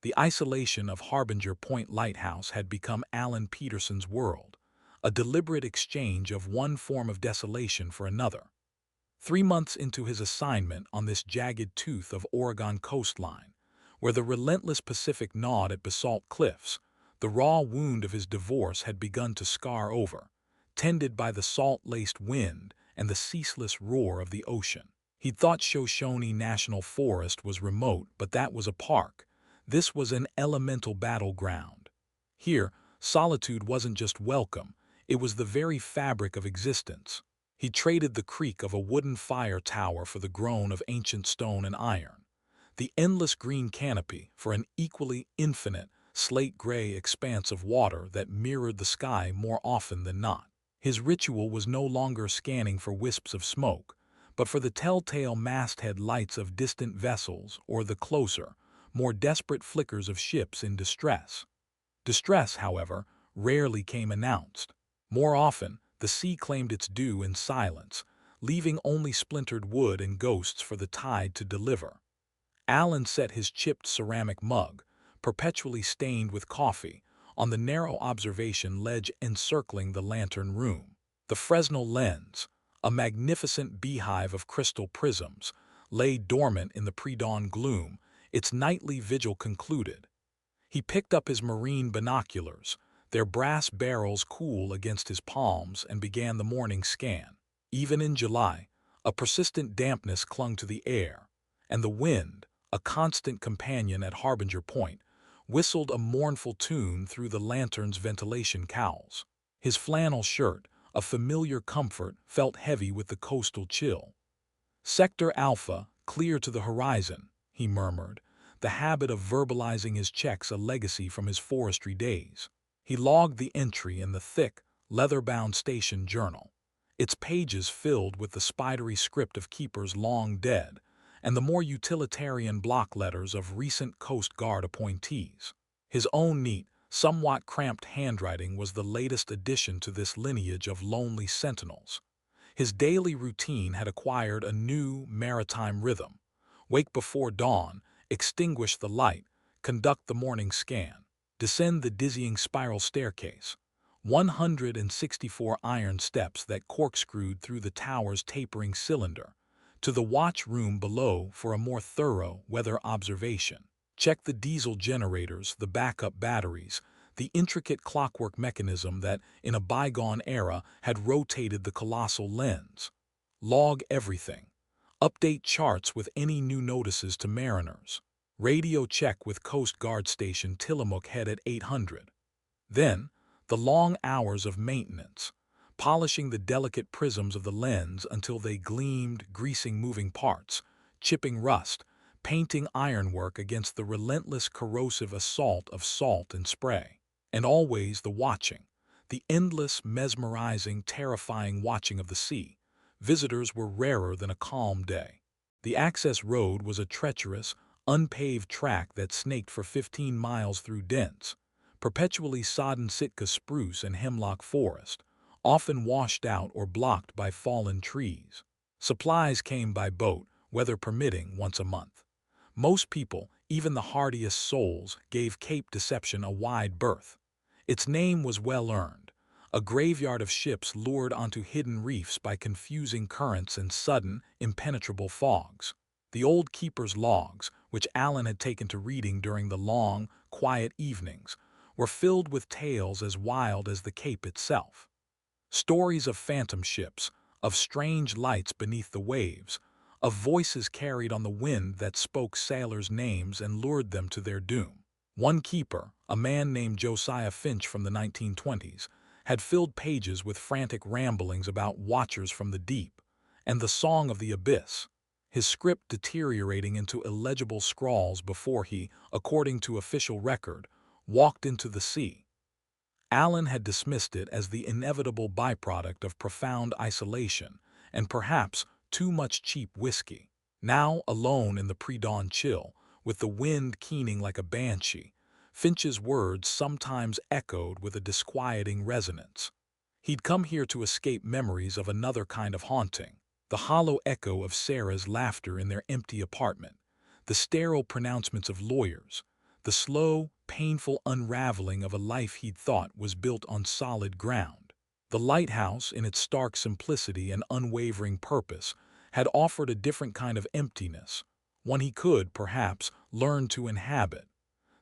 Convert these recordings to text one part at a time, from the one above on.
The isolation of Harbinger Point Lighthouse had become Alan Peterson's world, a deliberate exchange of one form of desolation for another. 3 months into his assignment on this jagged tooth of Oregon coastline, where the relentless Pacific gnawed at basalt cliffs, the raw wound of his divorce had begun to scar over, tended by the salt-laced wind and the ceaseless roar of the ocean. He'd thought Shoshone National Forest was remote, but that was a park. This was an elemental battleground. Here, solitude wasn't just welcome, it was the very fabric of existence. He traded the creak of a wooden fire tower for the groan of ancient stone and iron, the endless green canopy for an equally infinite, slate-gray expanse of water that mirrored the sky more often than not. His ritual was no longer scanning for wisps of smoke, but for the telltale masthead lights of distant vessels or the closer, more desperate flickers of ships in distress. Distress, however, rarely came announced. More often, the sea claimed its due in silence, leaving only splintered wood and ghosts for the tide to deliver. Alan set his chipped ceramic mug, perpetually stained with coffee, on the narrow observation ledge encircling the lantern room. The Fresnel lens, a magnificent beehive of crystal prisms, lay dormant in the pre-dawn gloom, its nightly vigil concluded. He picked up his marine binoculars, their brass barrels cool against his palms, and began the morning scan. Even in July, a persistent dampness clung to the air, and the wind, a constant companion at Harbinger Point, whistled a mournful tune through the lantern's ventilation cowls. His flannel shirt, a familiar comfort, felt heavy with the coastal chill. "Sector Alpha, clear to the horizon," he murmured, the habit of verbalizing his checks a legacy from his forestry days. He logged the entry in the thick, leather-bound station journal, its pages filled with the spidery script of keepers long dead and the more utilitarian block letters of recent Coast Guard appointees. His own neat, somewhat cramped handwriting was the latest addition to this lineage of lonely sentinels. His daily routine had acquired a new maritime rhythm. Wake before dawn, extinguish the light, conduct the morning scan, descend the dizzying spiral staircase, 164 iron steps that corkscrewed through the tower's tapering cylinder, to the watch room below for a more thorough weather observation. Check the diesel generators, the backup batteries, the intricate clockwork mechanism that, in a bygone era, had rotated the colossal lens. Log everything. Update charts with any new notices to mariners. Radio check with Coast Guard Station Tillamook Head at 800. Then, the long hours of maintenance, polishing the delicate prisms of the lens until they gleamed, greasing moving parts, chipping rust, painting ironwork against the relentless corrosive assault of salt and spray. And always the watching, the endless, mesmerizing, terrifying watching of the sea. Visitors were rarer than a calm day. The access road was a treacherous, unpaved track that snaked for 15 miles through dense, perpetually sodden Sitka spruce and hemlock forest, often washed out or blocked by fallen trees. Supplies came by boat, weather permitting, once a month. Most people, even the hardiest souls, gave Cape Deception a wide berth. Its name was well earned, a graveyard of ships lured onto hidden reefs by confusing currents and sudden, impenetrable fogs. The old keeper's logs, which Alan had taken to reading during the long, quiet evenings, were filled with tales as wild as the Cape itself. Stories of phantom ships, of strange lights beneath the waves, of voices carried on the wind that spoke sailors' names and lured them to their doom. One keeper, a man named Josiah Finch from the 1920s, had filled pages with frantic ramblings about watchers from the deep and the song of the abyss, his script deteriorating into illegible scrawls before he, according to official record, walked into the sea. Alan had dismissed it as the inevitable byproduct of profound isolation and perhaps too much cheap whiskey. Now, alone in the pre-dawn chill, with the wind keening like a banshee, Finch's words sometimes echoed with a disquieting resonance. He'd come here to escape memories of another kind of haunting, the hollow echo of Sarah's laughter in their empty apartment, the sterile pronouncements of lawyers, the slow, painful unraveling of a life he'd thought was built on solid ground. The lighthouse, in its stark simplicity and unwavering purpose, had offered a different kind of emptiness, one he could, perhaps, learn to inhabit.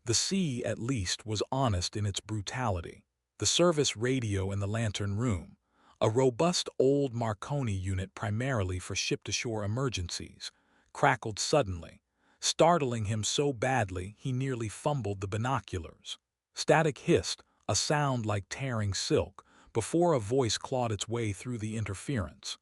The sea, at least, was honest in its brutality. The service radio in the lantern room, a robust old Marconi unit primarily for ship-to-shore emergencies, crackled suddenly, startling him so badly he nearly fumbled the binoculars. Static hissed, a sound like tearing silk, before a voice clawed its way through the interference.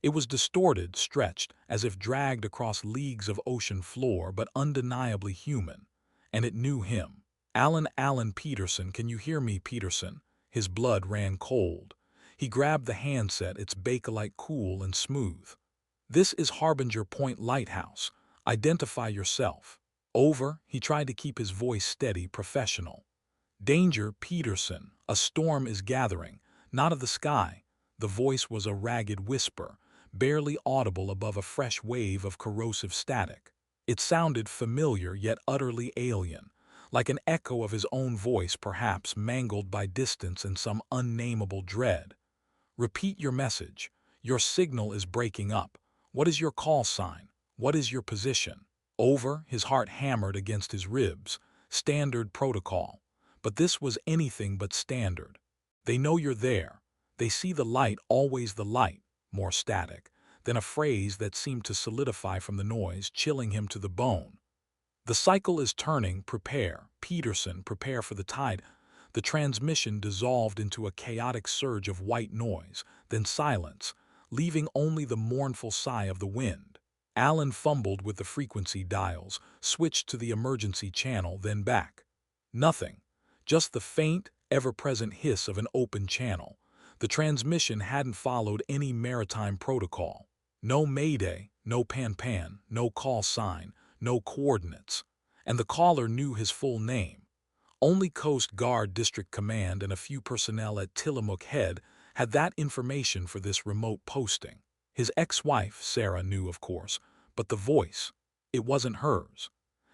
It was distorted, stretched, as if dragged across leagues of ocean floor, but undeniably human. And it knew him. Alan Peterson, can you hear me, Peterson? His blood ran cold. He grabbed the handset, its bakelite cool and smooth. This is Harbinger Point Lighthouse. Identify yourself. Over. He tried to keep his voice steady, professional. Danger, Peterson. A storm is gathering. Not of the sky. The voice was a ragged whisper, barely audible above a fresh wave of corrosive static. It sounded familiar yet utterly alien, like an echo of his own voice, perhaps mangled by distance and some unnameable dread. Repeat your message. Your signal is breaking up. What is your call sign? What is your position? Over. His heart hammered against his ribs. Standard protocol. But this was anything but standard. They know you're there. They see the light, always the light. More static. Then a phrase that seemed to solidify from the noise, chilling him to the bone. The cycle is turning. Prepare. Peterson, prepare for the tide. The transmission dissolved into a chaotic surge of white noise, then silence, leaving only the mournful sigh of the wind. Alan fumbled with the frequency dials, switched to the emergency channel, then back. Nothing. Just the faint, ever-present hiss of an open channel. The transmission hadn't followed any maritime protocol. No mayday, no pan-pan, no call sign, no coordinates. And the caller knew his full name. Only Coast Guard District Command and a few personnel at Tillamook Head had that information for this remote posting. His ex-wife, Sarah, knew, of course, but the voice, it wasn't hers.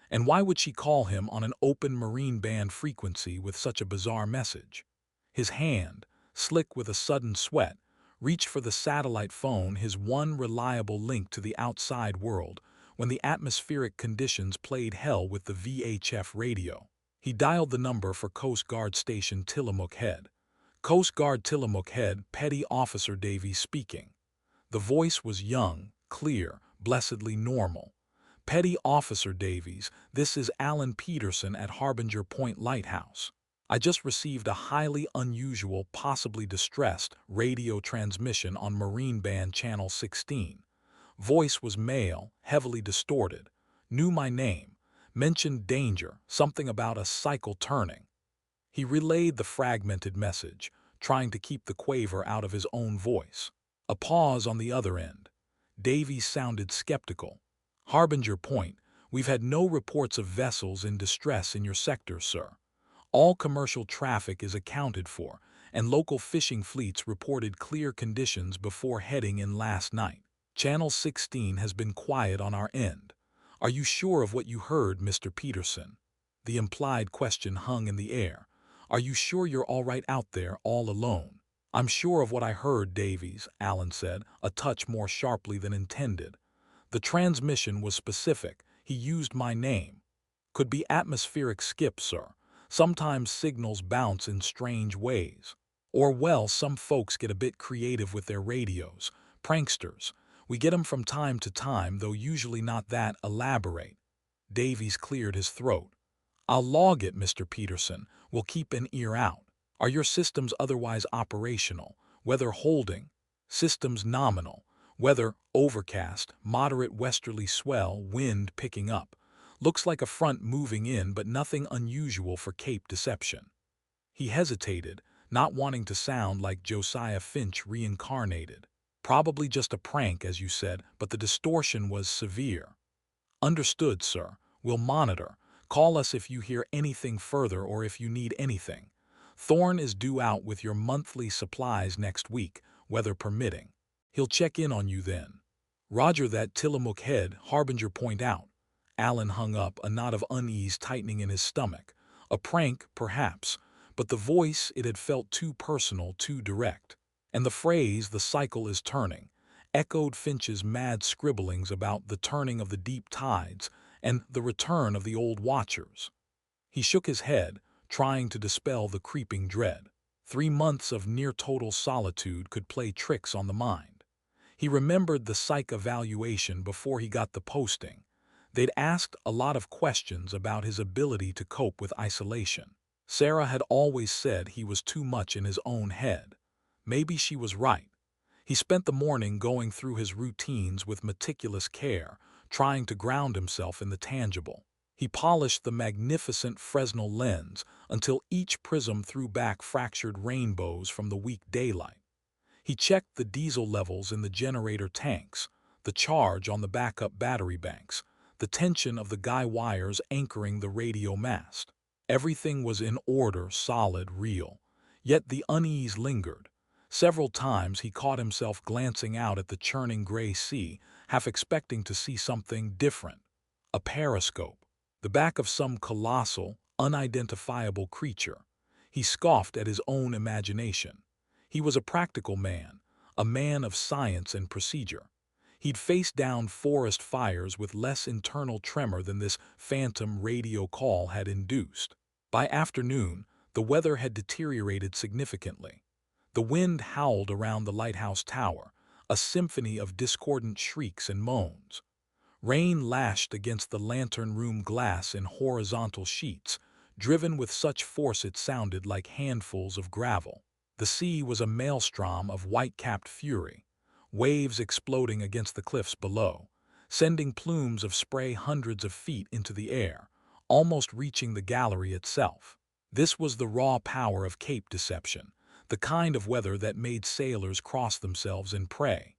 And why would she call him on an open marine band frequency with such a bizarre message? His hand, slick with a sudden sweat, reached for the satellite phone, his one reliable link to the outside world, when the atmospheric conditions played hell with the VHF radio. He dialed the number for Coast Guard Station Tillamook Head. Coast Guard Tillamook Head, Petty Officer Davies speaking. The voice was young, clear, blessedly normal. Petty Officer Davies, this is Alan Peterson at Harbinger Point Lighthouse. I just received a highly unusual, possibly distressed, radio transmission on Marine Band Channel 16. Voice was male, heavily distorted. Knew my name. Mentioned danger, something about a cycle turning. He relayed the fragmented message, trying to keep the quaver out of his own voice. A pause on the other end. Davies sounded skeptical. Harbinger Point, we've had no reports of vessels in distress in your sector, sir. All commercial traffic is accounted for, and local fishing fleets reported clear conditions before heading in last night. Channel 16 has been quiet on our end. Are you sure of what you heard, Mr. Peterson? The implied question hung in the air. Are you sure you're all right out there, all alone? I'm sure of what I heard, Davies, Alan said, a touch more sharply than intended. The transmission was specific. He used my name. Could be atmospheric skip, sir. Sometimes signals bounce in strange ways. Or, well, some folks get a bit creative with their radios. Pranksters. We get 'em from time to time, though usually not that elaborate. Davies cleared his throat. I'll log it, Mr. Peterson. We'll keep an ear out. Are your systems otherwise operational? Weather holding? Systems nominal. Weather overcast, moderate westerly swell, wind picking up. Looks like a front moving in, but nothing unusual for Cape deception. He hesitated, not wanting to sound like Josiah Finch reincarnated. Probably just a prank, as you said, but the distortion was severe. Understood, sir. We'll monitor. Call us if you hear anything further or if you need anything. Thorne is due out with your monthly supplies next week, weather permitting. He'll check in on you then. Roger that. Tillamook Head, Harbinger Point out. Alan hung up, a knot of unease tightening in his stomach. A prank, perhaps, but the voice, it had felt too personal, too direct. And the phrase, "the cycle is turning," echoed Finch's mad scribblings about the turning of the deep tides and the return of the old watchers. He shook his head, trying to dispel the creeping dread. 3 months of near-total solitude could play tricks on the mind. He remembered the psych evaluation before he got the posting. They'd asked a lot of questions about his ability to cope with isolation. Sarah had always said he was too much in his own head. Maybe she was right. He spent the morning going through his routines with meticulous care, trying to ground himself in the tangible. He polished the magnificent Fresnel lens until each prism threw back fractured rainbows from the weak daylight. He checked the diesel levels in the generator tanks, the charge on the backup battery banks, the tension of the guy wires anchoring the radio mast. Everything was in order, solid, real. Yet the unease lingered. Several times he caught himself glancing out at the churning gray sea, half expecting to see something different. A periscope, the back of some colossal, unidentifiable creature. He scoffed at his own imagination. He was a practical man, a man of science and procedure. He'd faced down forest fires with less internal tremor than this phantom radio call had induced. By afternoon, the weather had deteriorated significantly. The wind howled around the lighthouse tower, a symphony of discordant shrieks and moans. Rain lashed against the lantern room glass in horizontal sheets, driven with such force it sounded like handfuls of gravel. The sea was a maelstrom of white-capped fury, waves exploding against the cliffs below, sending plumes of spray hundreds of feet into the air, almost reaching the gallery itself. This was the raw power of Cape deception, the kind of weather that made sailors cross themselves in prey.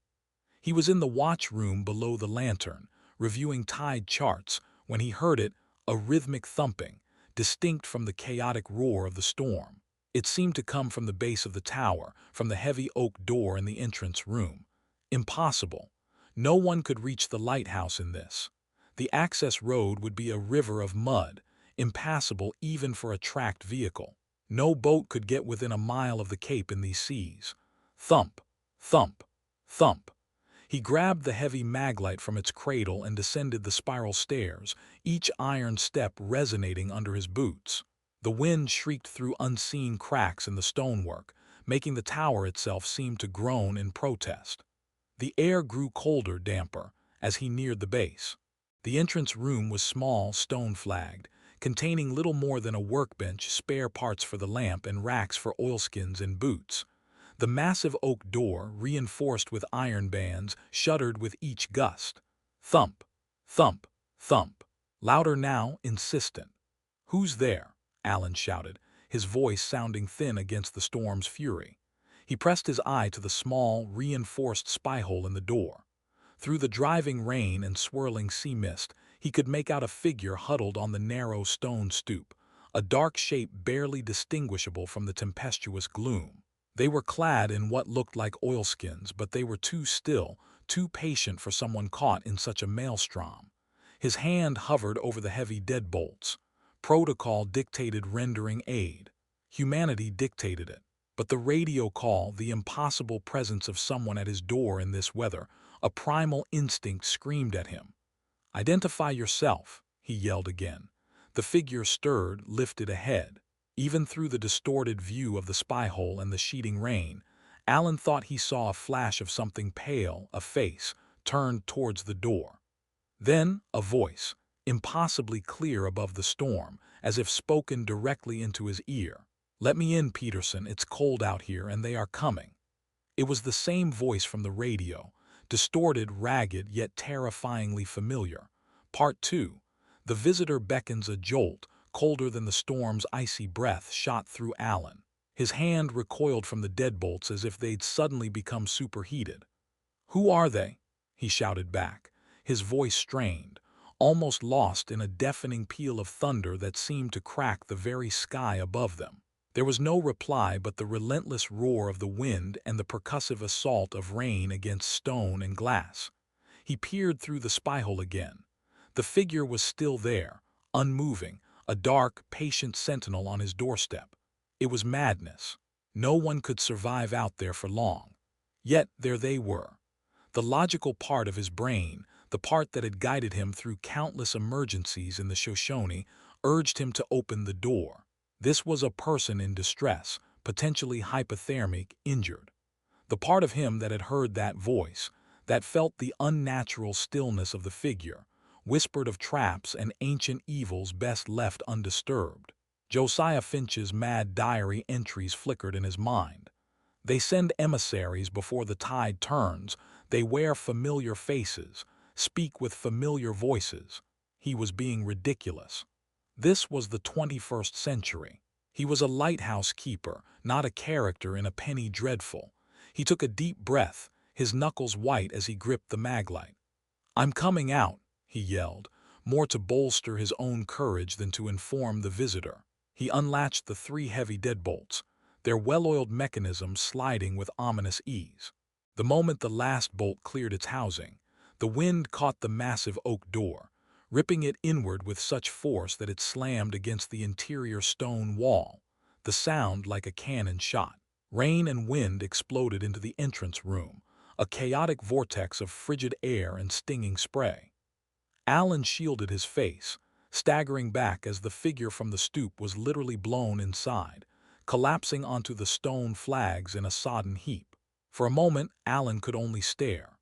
He was in the watch room below the lantern, reviewing tide charts, when he heard it, a rhythmic thumping, distinct from the chaotic roar of the storm. It seemed to come from the base of the tower, from the heavy oak door in the entrance room. Impossible. No one could reach the lighthouse in this. The access road would be a river of mud, impassable even for a tracked vehicle. No boat could get within a mile of the Cape in these seas. Thump, thump, thump. He grabbed the heavy maglite from its cradle and descended the spiral stairs, each iron step resonating under his boots. The wind shrieked through unseen cracks in the stonework, making the tower itself seem to groan in protest. The air grew colder, damper, as he neared the base. The entrance room was small, stone-flagged, containing little more than a workbench, spare parts for the lamp, and racks for oilskins and boots. The massive oak door, reinforced with iron bands, shuddered with each gust. Thump, thump, thump. Louder now, insistent. "Who's there?" Alan shouted, his voice sounding thin against the storm's fury. He pressed his eye to the small, reinforced spy-hole in the door. Through the driving rain and swirling sea mist, he could make out a figure huddled on the narrow stone stoop, a dark shape barely distinguishable from the tempestuous gloom. They were clad in what looked like oilskins, but they were too still, too patient for someone caught in such a maelstrom. His hand hovered over the heavy deadbolts. Protocol dictated rendering aid. Humanity dictated it. But the radio call, the impossible presence of someone at his door in this weather, a primal instinct screamed at him. "Identify yourself," he yelled again. The figure stirred, lifted a head. Even through the distorted view of the spy-hole and the sheeting rain, Alan thought he saw a flash of something pale, a face, turned towards the door. Then a voice, impossibly clear above the storm, as if spoken directly into his ear. "Let me in, Peterson. It's cold out here, and they are coming." It was the same voice from the radio, distorted, ragged, yet terrifyingly familiar. Part 2. The visitor beckons. A jolt, colder than the storm's icy breath, shot through Alan. His hand recoiled from the deadbolts as if they'd suddenly become superheated. "Who are they?" he shouted back, his voice strained, almost lost in a deafening peal of thunder that seemed to crack the very sky above them. There was no reply but the relentless roar of the wind and the percussive assault of rain against stone and glass. He peered through the spy-hole again. The figure was still there, unmoving, a dark, patient sentinel on his doorstep. It was madness. No one could survive out there for long. Yet there they were. The logical part of his brain, the part that had guided him through countless emergencies in the Shoshone, urged him to open the door. This was a person in distress, potentially hypothermic, injured. The part of him that had heard that voice, that felt the unnatural stillness of the figure, whispered of traps and ancient evils best left undisturbed. Josiah Finch's mad diary entries flickered in his mind. They send emissaries before the tide turns, they wear familiar faces, speak with familiar voices. He was being ridiculous. This was the 21st century. He was a lighthouse keeper, not a character in a penny dreadful. He took a deep breath, his knuckles white as he gripped the maglite. "I'm coming out," he yelled, more to bolster his own courage than to inform the visitor. He unlatched the 3 heavy deadbolts, their well-oiled mechanisms sliding with ominous ease. The moment the last bolt cleared its housing, the wind caught the massive oak door, ripping it inward with such force that it slammed against the interior stone wall, the sound like a cannon shot. Rain and wind exploded into the entrance room, a chaotic vortex of frigid air and stinging spray. Alan shielded his face, staggering back as the figure from the stoop was literally blown inside, collapsing onto the stone flags in a sodden heap. For a moment, Alan could only stare.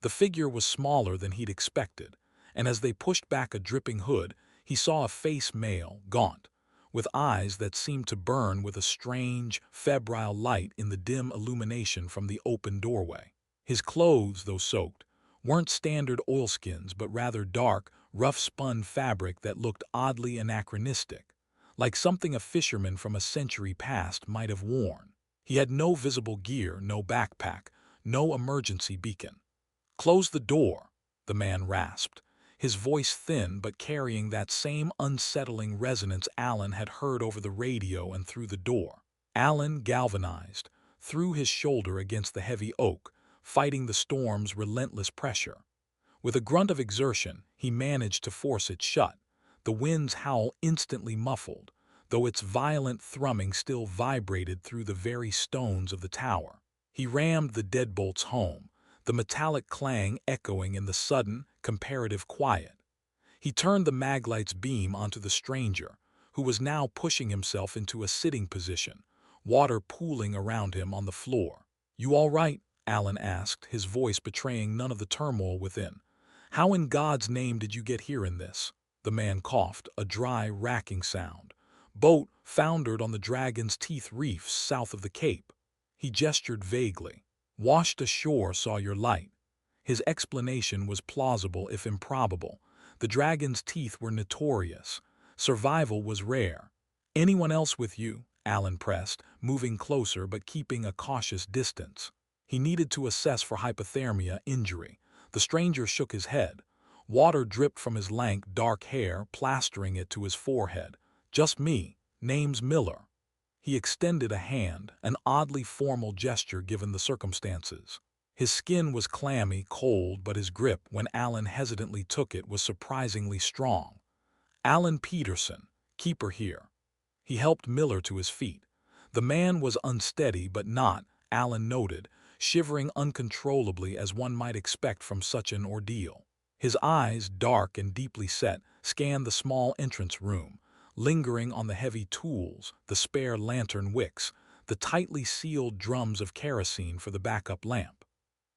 The figure was smaller than he'd expected, and as they pushed back a dripping hood, he saw a face male, gaunt, with eyes that seemed to burn with a strange, febrile light in the dim illumination from the open doorway. His clothes, though soaked, weren't standard oilskins but rather dark, rough-spun fabric that looked oddly anachronistic, like something a fisherman from a century past might have worn. He had no visible gear, no backpack, no emergency beacon. "Close the door," the man rasped, his voice thin but carrying that same unsettling resonance Alan had heard over the radio and through the door. Alan, galvanized, threw his shoulder against the heavy oak, fighting the storm's relentless pressure. With a grunt of exertion, he managed to force it shut, the wind's howl instantly muffled, though its violent thrumming still vibrated through the very stones of the tower. He rammed the deadbolts home, the metallic clang echoing in the sudden, comparative quiet. He turned the maglite's beam onto the stranger, who was now pushing himself into a sitting position, water pooling around him on the floor. "You all right?" Alan asked, his voice betraying none of the turmoil within. "How in God's name did you get here in this?" The man coughed, a dry, racking sound. "Boat foundered on the Dragon's Teeth reefs south of the Cape." He gestured vaguely. "Washed ashore, saw your light." His explanation was plausible if improbable. The Dragon's Teeth were notorious. Survival was rare. "Anyone else with you?" Alan pressed, moving closer but keeping a cautious distance. He needed to assess for hypothermia injury. The stranger shook his head. Water dripped from his lank, dark hair, plastering it to his forehead. "Just me. Name's Miller." He extended a hand, an oddly formal gesture given the circumstances. His skin was clammy, cold, but his grip, when Alan hesitantly took it, was surprisingly strong. "Alan Peterson, keeper here." He helped Miller to his feet. The man was unsteady but not, Alan noted, shivering uncontrollably as one might expect from such an ordeal. His eyes, dark and deeply set, scanned the small entrance room, lingering on the heavy tools, the spare lantern wicks, the tightly sealed drums of kerosene for the backup lamp.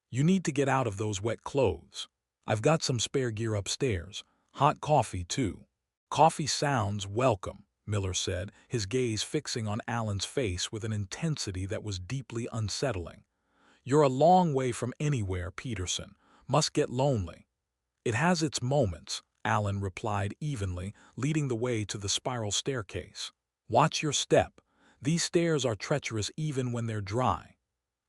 "You need to get out of those wet clothes. I've got some spare gear upstairs. Hot coffee, too." "Coffee sounds welcome," Miller said, his gaze fixing on Alan's face with an intensity that was deeply unsettling. "You're a long way from anywhere, Peterson. Must get lonely." "It has its moments," Alan replied evenly, leading the way to the spiral staircase. "Watch your step. These stairs are treacherous even when they're dry."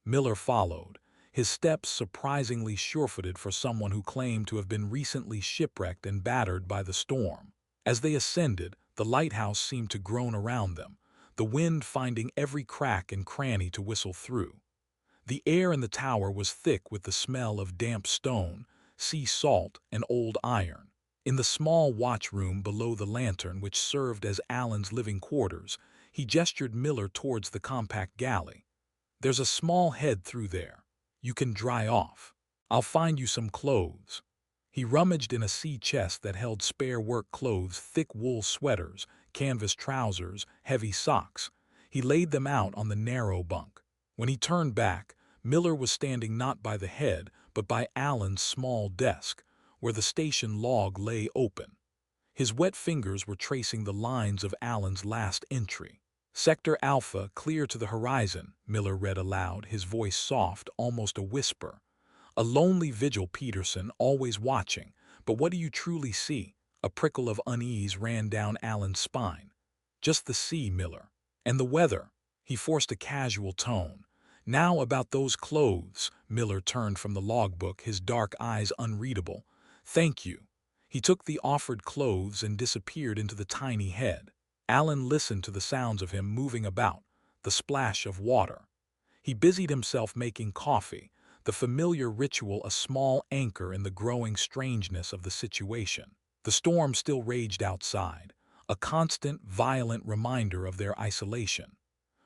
Miller followed, his steps surprisingly sure-footed for someone who claimed to have been recently shipwrecked and battered by the storm. As they ascended, the lighthouse seemed to groan around them, the wind finding every crack and cranny to whistle through. The air in the tower was thick with the smell of damp stone, sea salt, and old iron. In the small watch room below the lantern which served as Alan's living quarters, he gestured Miller towards the compact galley. "There's a small head through there. You can dry off. I'll find you some clothes." He rummaged in a sea chest that held spare work clothes, thick wool sweaters, canvas trousers, heavy socks. He laid them out on the narrow bunk. When he turned back, Miller was standing not by the head, but by Alan's small desk, where the station log lay open. His wet fingers were tracing the lines of Alan's last entry. "Sector Alpha, clear to the horizon," Miller read aloud, his voice soft, almost a whisper. "A lonely vigil, Peterson, always watching. But what do you truly see?" A prickle of unease ran down Alan's spine. "Just the sea, Miller. And the weather." He forced a casual tone. "Now about those clothes." Miller turned from the logbook, his dark eyes unreadable. "Thank you." He took the offered clothes and disappeared into the tiny head. Alan listened to the sounds of him moving about, the splash of water. He busied himself making coffee, the familiar ritual a small anchor in the growing strangeness of the situation. The storm still raged outside, a constant, violent reminder of their isolation.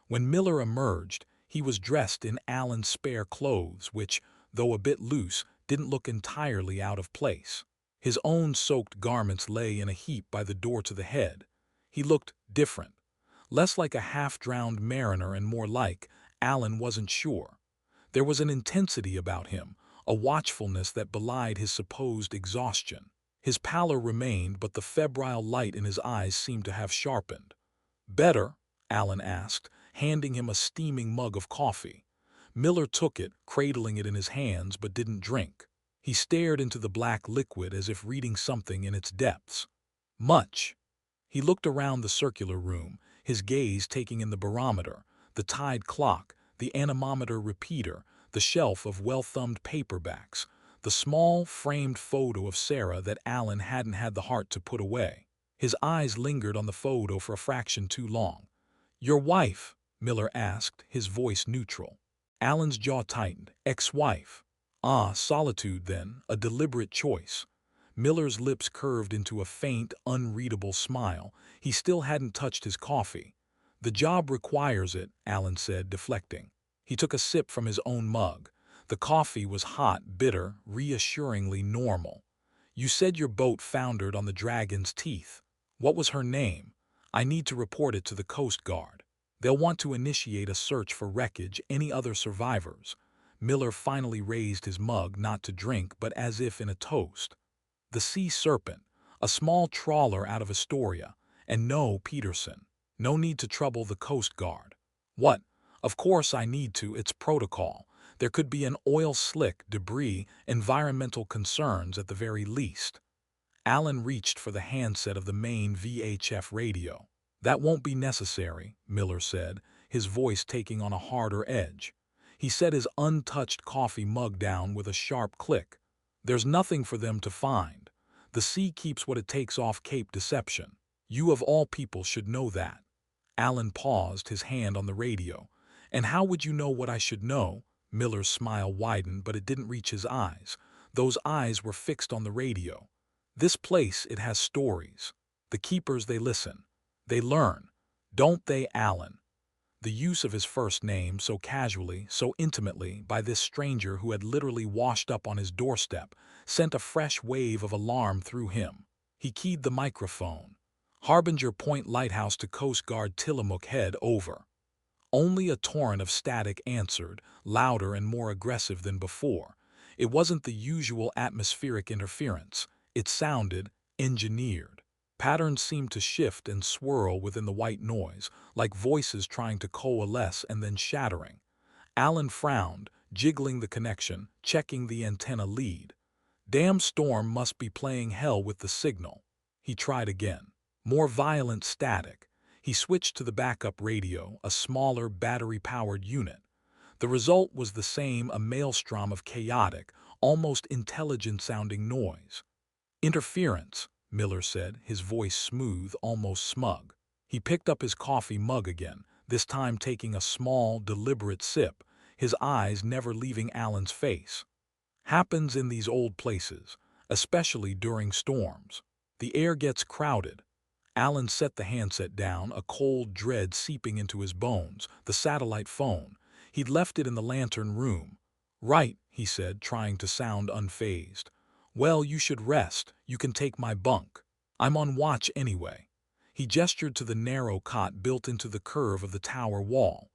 When Miller emerged, he was dressed in Alan's spare clothes, which, though a bit loose, didn't look entirely out of place. His own soaked garments lay in a heap by the door to the head. He looked different, less like a half-drowned mariner and more like, Alan wasn't sure. There was an intensity about him, a watchfulness that belied his supposed exhaustion. His pallor remained, but the febrile light in his eyes seemed to have sharpened. "Better?" Alan asked, handing him a steaming mug of coffee. Miller took it, cradling it in his hands, but didn't drink. He stared into the black liquid as if reading something in its depths. "Much." He looked around the circular room, his gaze taking in the barometer, the tide clock, the anemometer repeater, the shelf of well-thumbed paperbacks, the small, framed photo of Sarah that Alan hadn't had the heart to put away. His eyes lingered on the photo for a fraction too long. "Your wife?" Miller asked, his voice neutral. Alan's jaw tightened. "Ex-wife." "Ah, solitude then, a deliberate choice." Miller's lips curved into a faint, unreadable smile. He still hadn't touched his coffee. "The job requires it," Alan said, deflecting. He took a sip from his own mug. The coffee was hot, bitter, reassuringly normal. "You said your boat foundered on the Dragon's Teeth. What was her name? I need to report it to the Coast Guard. They'll want to initiate a search for wreckage, any other survivors." Miller finally raised his mug, not to drink, but as if in a toast. "The Sea Serpent, a small trawler out of Astoria. And no, Peterson. No need to trouble the Coast Guard." "What? Of course I need to, it's protocol. There could be an oil slick, debris, environmental concerns at the very least." Alan reached for the handset of the main VHF radio. "That won't be necessary," Miller said, his voice taking on a harder edge. He set his untouched coffee mug down with a sharp click. "There's nothing for them to find. The sea keeps what it takes off Cape Deception. You of all people should know that." Alan paused, his hand on the radio. "And how would you know what I should know?" Miller's smile widened, but it didn't reach his eyes. Those eyes were fixed on the radio. "This place, it has stories. The keepers, they listen. They learn. Don't they, Alan?" The use of his first name, so casually, so intimately, by this stranger who had literally washed up on his doorstep, sent a fresh wave of alarm through him. He keyed the microphone. "Harbinger Point Lighthouse to Coast Guard Tillamook Head, over." Only a torrent of static answered, louder and more aggressive than before. It wasn't the usual atmospheric interference. It sounded engineered. Patterns seemed to shift and swirl within the white noise, like voices trying to coalesce and then shattering. Alan frowned, jiggling the connection, checking the antenna lead. Damn storm must be playing hell with the signal. He tried again. More violent static. He switched to the backup radio, a smaller, battery-powered unit. The result was the same, a maelstrom of chaotic, almost intelligent-sounding noise. "Interference," Miller said, his voice smooth, almost smug. He picked up his coffee mug again, this time taking a small, deliberate sip, his eyes never leaving Alan's face. "Happens in these old places, especially during storms. The air gets crowded. Alan set the handset down, a cold dread seeping into his bones. The satellite phone. He'd left it in the lantern room. "Right," he said, trying to sound unfazed. "Well, you should rest. You can take my bunk. I'm on watch anyway." He gestured to the narrow cot built into the curve of the tower wall.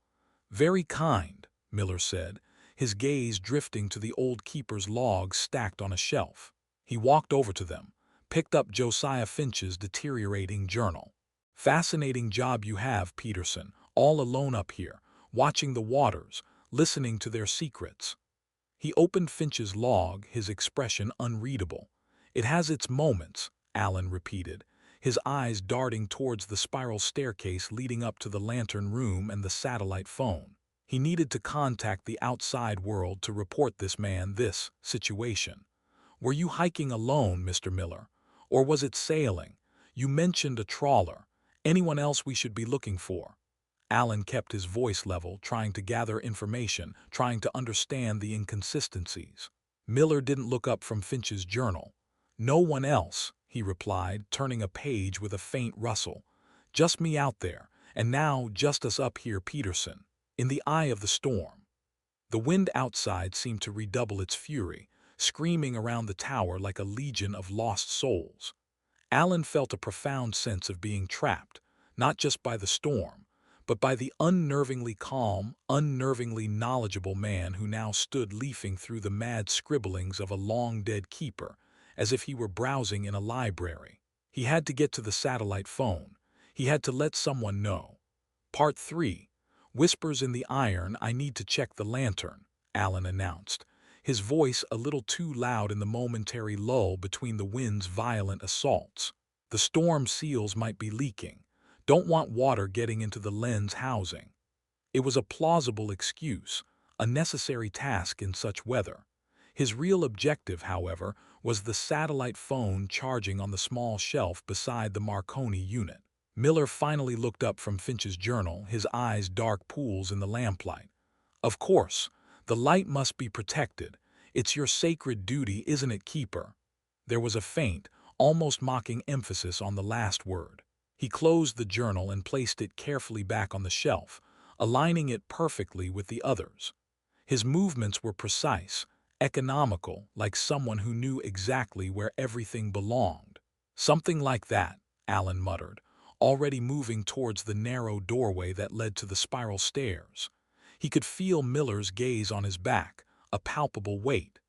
"Very kind," Miller said, his gaze drifting to the old keeper's logs stacked on a shelf. He walked over to them, picked up Josiah Finch's deteriorating journal. "Fascinating job you have, Peterson, all alone up here, watching the waters, listening to their secrets." He opened Finch's log, his expression unreadable. "It has its moments," Alan repeated, his eyes darting towards the spiral staircase leading up to the lantern room and the satellite phone. He needed to contact the outside world to report this situation. "Were you hiking alone, Mr. Miller? Or was it sailing? You mentioned a trawler. Anyone else we should be looking for?" Alan kept his voice level, trying to gather information, trying to understand the inconsistencies. Miller didn't look up from Finch's journal. "No one else," he replied, turning a page with a faint rustle. "Just me out there, and now just us up here, Peterson, in the eye of the storm." The wind outside seemed to redouble its fury, screaming around the tower like a legion of lost souls. Alan felt a profound sense of being trapped, not just by the storm, but by the unnervingly calm, unnervingly knowledgeable man who now stood leafing through the mad scribblings of a long-dead keeper, as if he were browsing in a library. He had to get to the satellite phone. He had to let someone know. Part 3. "Whispers in the iron, I need to check the lantern," Alan announced, his voice a little too loud in the momentary lull between the wind's violent assaults. "The storm seals might be leaking. Don't want water getting into the lens housing." It was a plausible excuse, a necessary task in such weather. His real objective, however, was the satellite phone charging on the small shelf beside the Marconi unit. Miller finally looked up from Finch's journal, his eyes dark pools in the lamplight. "Of course, the light must be protected. It's your sacred duty, isn't it, Keeper?" There was a faint, almost mocking emphasis on the last word. He closed the journal and placed it carefully back on the shelf, aligning it perfectly with the others. His movements were precise, economical, like someone who knew exactly where everything belonged. "Something like that," Alan muttered, already moving towards the narrow doorway that led to the spiral stairs. He could feel Miller's gaze on his back, a palpable weight.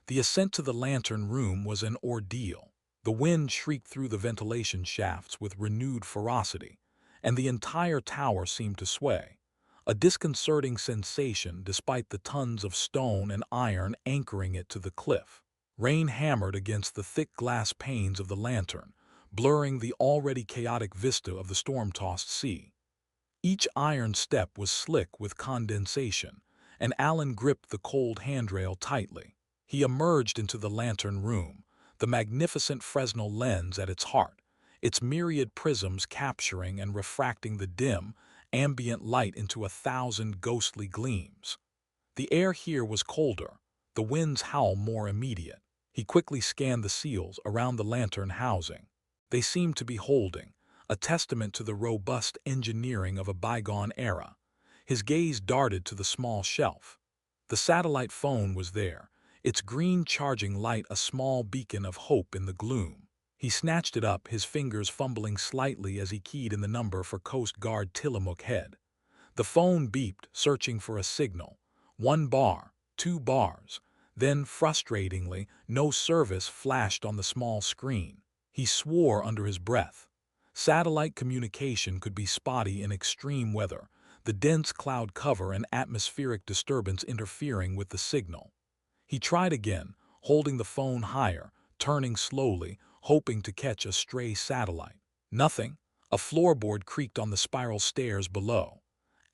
The ascent to the lantern room was an ordeal. The wind shrieked through the ventilation shafts with renewed ferocity, and the entire tower seemed to sway. A disconcerting sensation despite the tons of stone and iron anchoring it to the cliff. Rain hammered against the thick glass panes of the lantern, blurring the already chaotic vista of the storm-tossed sea. Each iron step was slick with condensation, and Alan gripped the cold handrail tightly. He emerged into the lantern room, the magnificent Fresnel lens at its heart, its myriad prisms capturing and refracting the dim, ambient light into 1,000 ghostly gleams. The air here was colder, the wind's howl more immediate. He quickly scanned the seals around the lantern housing. They seemed to be holding, a testament to the robust engineering of a bygone era. His gaze darted to the small shelf. The satellite phone was there, its green charging light a small beacon of hope in the gloom. He snatched it up, his fingers fumbling slightly as he keyed in the number for Coast Guard Tillamook Head. The phone beeped, searching for a signal. 1 bar, 2 bars. Then, frustratingly, no service flashed on the small screen. He swore under his breath. Satellite communication could be spotty in extreme weather, the dense cloud cover and atmospheric disturbance interfering with the signal. He tried again, holding the phone higher, turning slowly, hoping to catch a stray satellite. Nothing. A floorboard creaked on the spiral stairs below.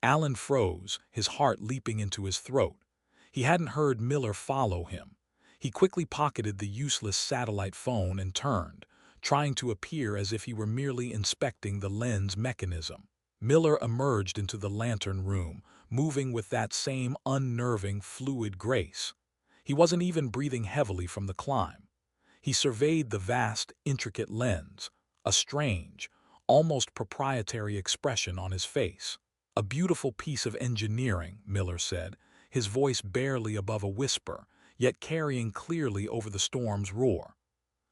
Alan froze, his heart leaping into his throat. He hadn't heard Miller follow him. He quickly pocketed the useless satellite phone and turned, trying to appear as if he were merely inspecting the lens mechanism. Miller emerged into the lantern room, moving with that same unnerving, fluid grace. He wasn't even breathing heavily from the climb. He surveyed the vast, intricate lens, a strange, almost proprietary expression on his face. "A beautiful piece of engineering," Miller said, his voice barely above a whisper, yet carrying clearly over the storm's roar.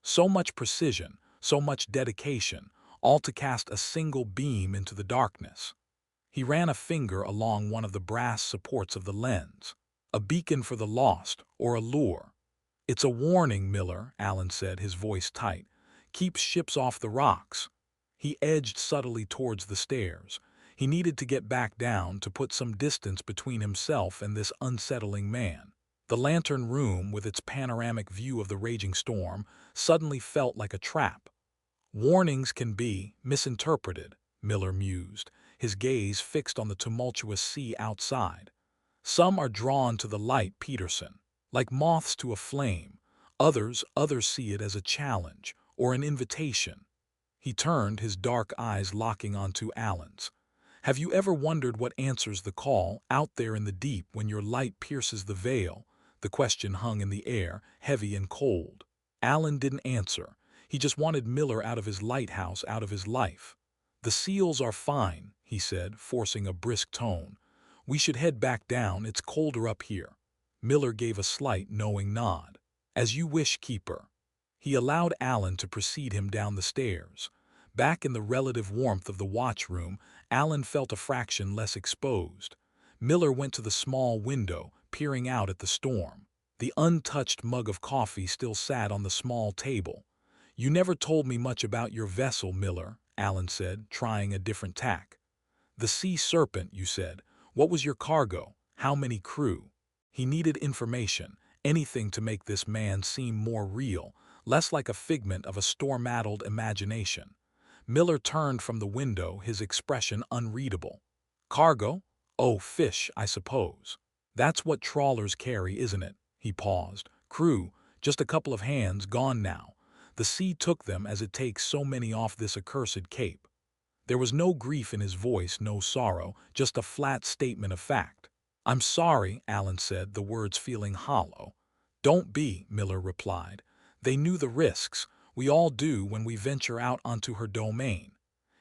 "So much precision, so much dedication, all to cast a single beam into the darkness." He ran a finger along one of the brass supports of the lens. "A beacon for the lost, or a lure." "It's a warning, Miller," Allen said, his voice tight. "Keeps ships off the rocks." He edged subtly towards the stairs. He needed to get back down to put some distance between himself and this unsettling man. The lantern room, with its panoramic view of the raging storm, suddenly felt like a trap. "Warnings can be misinterpreted," Miller mused, his gaze fixed on the tumultuous sea outside. "Some are drawn to the light, Peterson, like moths to a flame. Others see it as a challenge or an invitation." He turned, his dark eyes locking onto Allen's. "Have you ever wondered what answers the call out there in the deep when your light pierces the veil?" The question hung in the air, heavy and cold. Allen didn't answer. He just wanted Miller out of his lighthouse, out of his life. "The seals are fine," he said, forcing a brisk tone. "We should head back down. It's colder up here." Miller gave a slight, knowing nod. "As you wish, keeper." He allowed Allen to precede him down the stairs. Back in the relative warmth of the watchroom, Allen felt a fraction less exposed. Miller went to the small window, peering out at the storm. The untouched mug of coffee still sat on the small table. "You never told me much about your vessel, Miller," Allen said, trying a different tack. "The Sea Serpent, you said. What was your cargo? How many crew?" He needed information, anything to make this man seem more real, less like a figment of a storm-addled imagination. Miller turned from the window, his expression unreadable. "Cargo? Oh, fish, I suppose. That's what trawlers carry, isn't it?" He paused. "Crew, just a couple of hands, gone now. The sea took them as it takes so many off this accursed cape." There was no grief in his voice, no sorrow, just a flat statement of fact. "I'm sorry," Allen said, the words feeling hollow. "Don't be," Miller replied. "They knew the risks. We all do when we venture out onto her domain."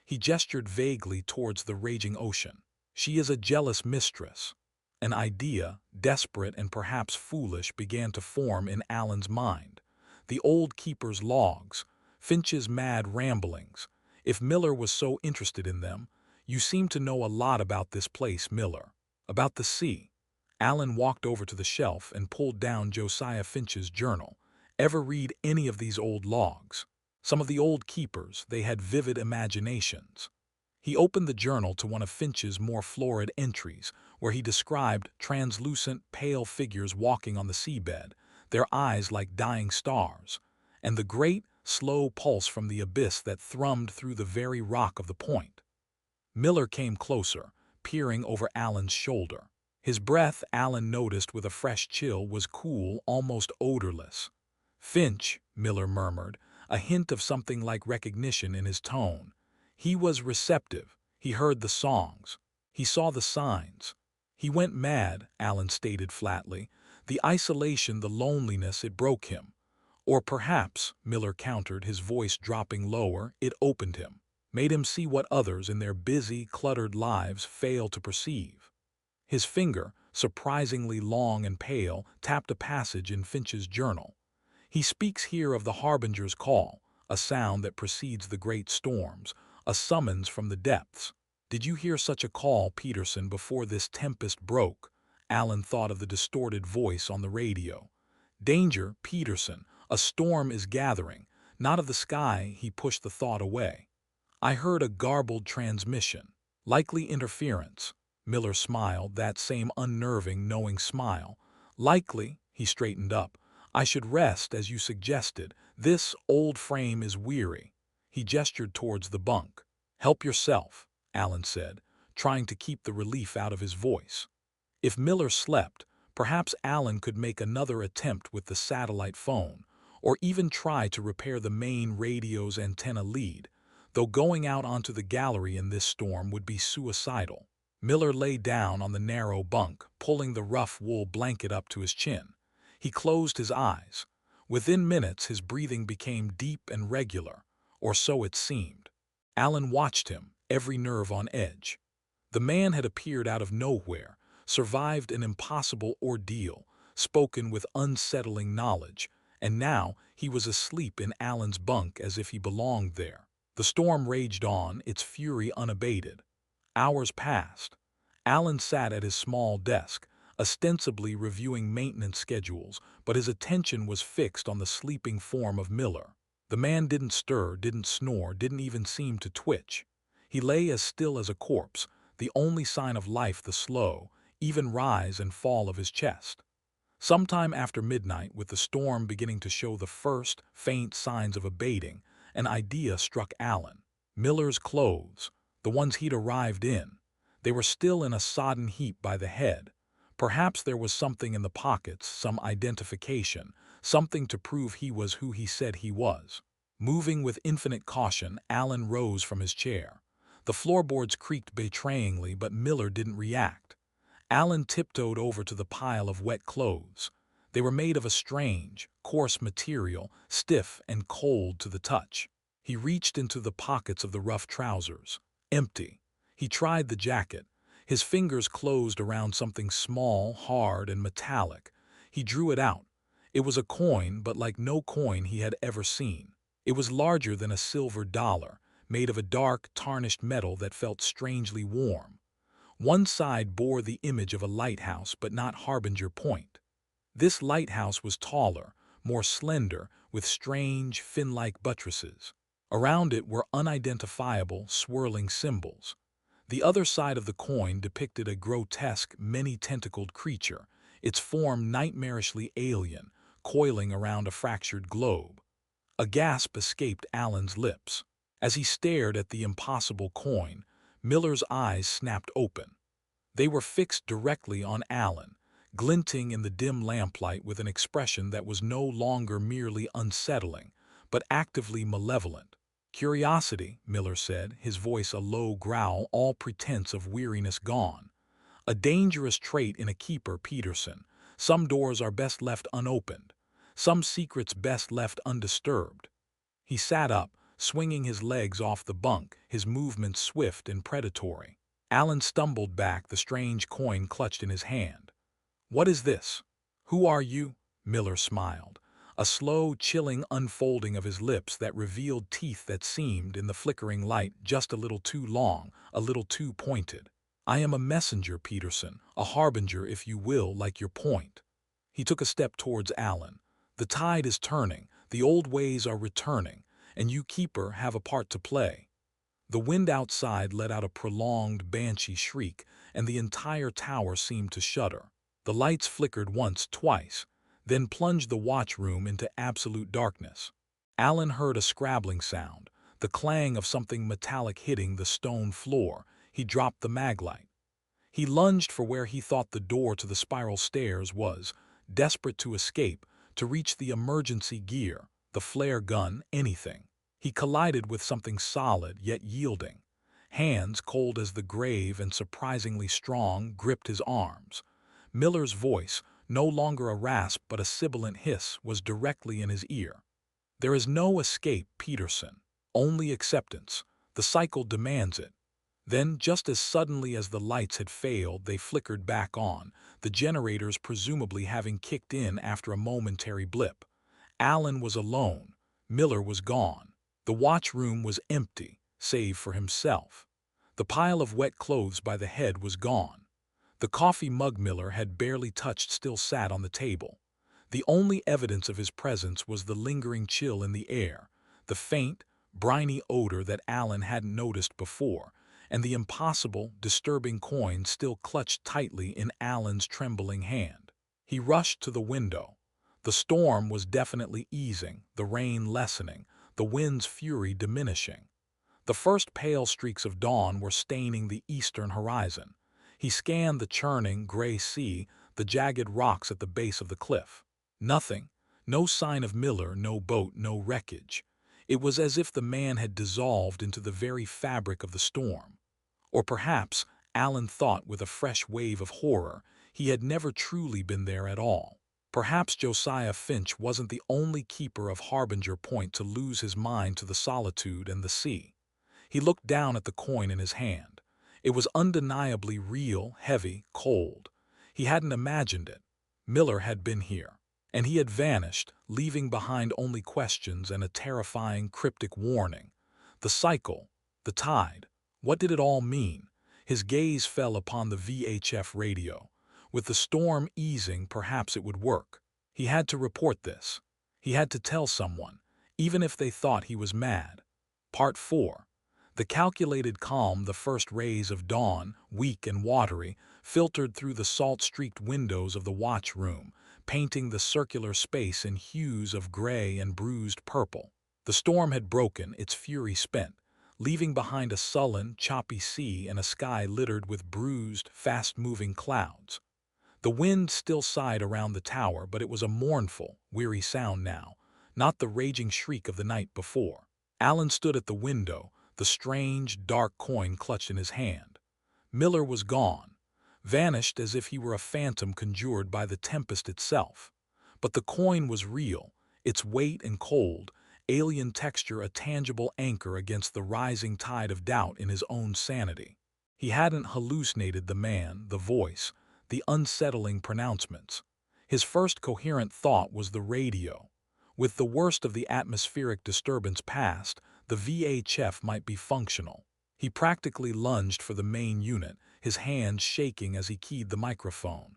He gestured vaguely towards the raging ocean. "She is a jealous mistress." An idea, desperate and perhaps foolish, began to form in Allen's mind. The old keeper's logs, Finch's mad ramblings. If Miller was so interested in them, "You seem to know a lot about this place, Miller. About the sea." Allen walked over to the shelf and pulled down Josiah Finch's journal. "Ever read any of these old logs? Some of the old keepers, they had vivid imaginations." He opened the journal to one of Finch's more florid entries, where he described translucent, pale figures walking on the seabed, their eyes like dying stars, and the great, slow pulse from the abyss that thrummed through the very rock of the point. Miller came closer, peering over Allen's shoulder. His breath, Allen noticed with a fresh chill, was cool, almost odorless. "Finch," Miller murmured, a hint of something like recognition in his tone. He was receptive. He heard the songs. He saw the signs. "He went mad," Allen stated flatly. "The isolation, the loneliness, it broke him. Or perhaps," Miller countered, his voice dropping lower, "it opened him, made him see what others in their busy, cluttered lives fail to perceive." His finger, surprisingly long and pale, tapped a passage in Finch's journal. "He speaks here of the harbinger's call, a sound that precedes the great storms, a summons from the depths. Did you hear such a call, Peterson, before this tempest broke?" Allen thought of the distorted voice on the radio. "Danger, Peterson, a storm is gathering." Not of the sky, he pushed the thought away. "I heard a garbled transmission. Likely interference." Miller smiled, that same unnerving, knowing smile. "Likely," he straightened up. "I should rest, as you suggested. This old frame is weary." He gestured towards the bunk. "Help yourself," Allen said, trying to keep the relief out of his voice. If Miller slept, perhaps Allen could make another attempt with the satellite phone, or even try to repair the main radio's antenna lead, though going out onto the gallery in this storm would be suicidal. Miller lay down on the narrow bunk, pulling the rough wool blanket up to his chin. He closed his eyes. Within minutes, his breathing became deep and regular, or so it seemed. Alan watched him, every nerve on edge. The man had appeared out of nowhere, survived an impossible ordeal, spoken with unsettling knowledge, and now he was asleep in Alan's bunk as if he belonged there. The storm raged on, its fury unabated. Hours passed. Alan sat at his small desk, ostensibly reviewing maintenance schedules, but his attention was fixed on the sleeping form of Miller. The man didn't stir, didn't snore, didn't even seem to twitch. He lay as still as a corpse, the only sign of life the slow, even rise and fall of his chest. Sometime after midnight, with the storm beginning to show the first, faint signs of abating, an idea struck Alan. Miller's clothes, the ones he'd arrived in, they were still in a sodden heap by the head. Perhaps there was something in the pockets, some identification, something to prove he was who he said he was. Moving with infinite caution, Alan rose from his chair. The floorboards creaked betrayingly, but Miller didn't react. Alan tiptoed over to the pile of wet clothes. They were made of a strange, coarse material, stiff and cold to the touch. He reached into the pockets of the rough trousers. Empty. He tried the jacket. His fingers closed around something small, hard, and metallic. He drew it out. It was a coin, but like no coin he had ever seen. It was larger than a silver dollar, made of a dark, tarnished metal that felt strangely warm. One side bore the image of a lighthouse, but not Harbinger Point. This lighthouse was taller, more slender, with strange, fin-like buttresses. Around it were unidentifiable, swirling symbols. The other side of the coin depicted a grotesque, many-tentacled creature, its form nightmarishly alien, coiling around a fractured globe. A gasp escaped Alan's lips. As he stared at the impossible coin, Miller's eyes snapped open. They were fixed directly on Alan, glinting in the dim lamplight with an expression that was no longer merely unsettling, but actively malevolent. "Curiosity," Miller said, his voice a low growl, all pretense of weariness gone. "A dangerous trait in a keeper, Peterson. Some doors are best left unopened. Some secrets best left undisturbed." He sat up, swinging his legs off the bunk, his movements swift and predatory. Alan stumbled back, the strange coin clutched in his hand. "What is this? Who are you?" Miller smiled, a slow, chilling unfolding of his lips that revealed teeth that seemed, in the flickering light, just a little too long, a little too pointed. "I am a messenger, Peterson, a harbinger, if you will, like your point." He took a step towards Alan. "The tide is turning, the old ways are returning, and you, keeper, have a part to play." The wind outside let out a prolonged, banshee shriek, and the entire tower seemed to shudder. The lights flickered once, twice, then plunged the watchroom into absolute darkness. Alan heard a scrabbling sound, the clang of something metallic hitting the stone floor. He dropped the maglite. He lunged for where he thought the door to the spiral stairs was, desperate to escape, to reach the emergency gear, the flare gun, anything. He collided with something solid yet yielding. Hands, cold as the grave and surprisingly strong, gripped his arms. Miller's voice, no longer a rasp but a sibilant hiss, was directly in his ear. "There is no escape, Peterson. Only acceptance. The cycle demands it." Then, just as suddenly as the lights had failed, they flickered back on, the generators presumably having kicked in after a momentary blip. Alan was alone. Miller was gone. The watchroom was empty, save for himself. The pile of wet clothes by the head was gone. The coffee mug Miller had barely touched still sat on the table. The only evidence of his presence was the lingering chill in the air, the faint, briny odor that Alan hadn't noticed before, and the impossible, disturbing coin still clutched tightly in Alan's trembling hand. He rushed to the window. The storm was definitely easing, the rain lessening, the wind's fury diminishing. The first pale streaks of dawn were staining the eastern horizon. He scanned the churning, gray sea, the jagged rocks at the base of the cliff. Nothing. No sign of Miller, no boat, no wreckage. It was as if the man had dissolved into the very fabric of the storm. Or perhaps, Alan thought with a fresh wave of horror, he had never truly been there at all. Perhaps Josiah Finch wasn't the only keeper of Harbinger Point to lose his mind to the solitude and the sea. He looked down at the coin in his hand. It was undeniably real, heavy, cold. He hadn't imagined it. Miller had been here, and he had vanished, leaving behind only questions and a terrifying, cryptic warning. The cycle, the tide, what did it all mean? His gaze fell upon the VHF radio. With the storm easing, perhaps it would work. He had to report this. He had to tell someone, even if they thought he was mad. Part 4. The calculated calm, the first rays of dawn, weak and watery, filtered through the salt-streaked windows of the watch room, painting the circular space in hues of gray and bruised purple. The storm had broken, its fury spent, leaving behind a sullen, choppy sea and a sky littered with bruised, fast-moving clouds. The wind still sighed around the tower, but it was a mournful, weary sound now, not the raging shriek of the night before. Alan stood at the window, the strange, dark coin clutched in his hand. Miller was gone, vanished as if he were a phantom conjured by the tempest itself. But the coin was real, its weight and cold, alien texture a tangible anchor against the rising tide of doubt in his own sanity. He hadn't hallucinated the man, the voice, the unsettling pronouncements. His first coherent thought was the radio. With the worst of the atmospheric disturbance past, the VHF might be functional. He practically lunged for the main unit, his hands shaking as he keyed the microphone.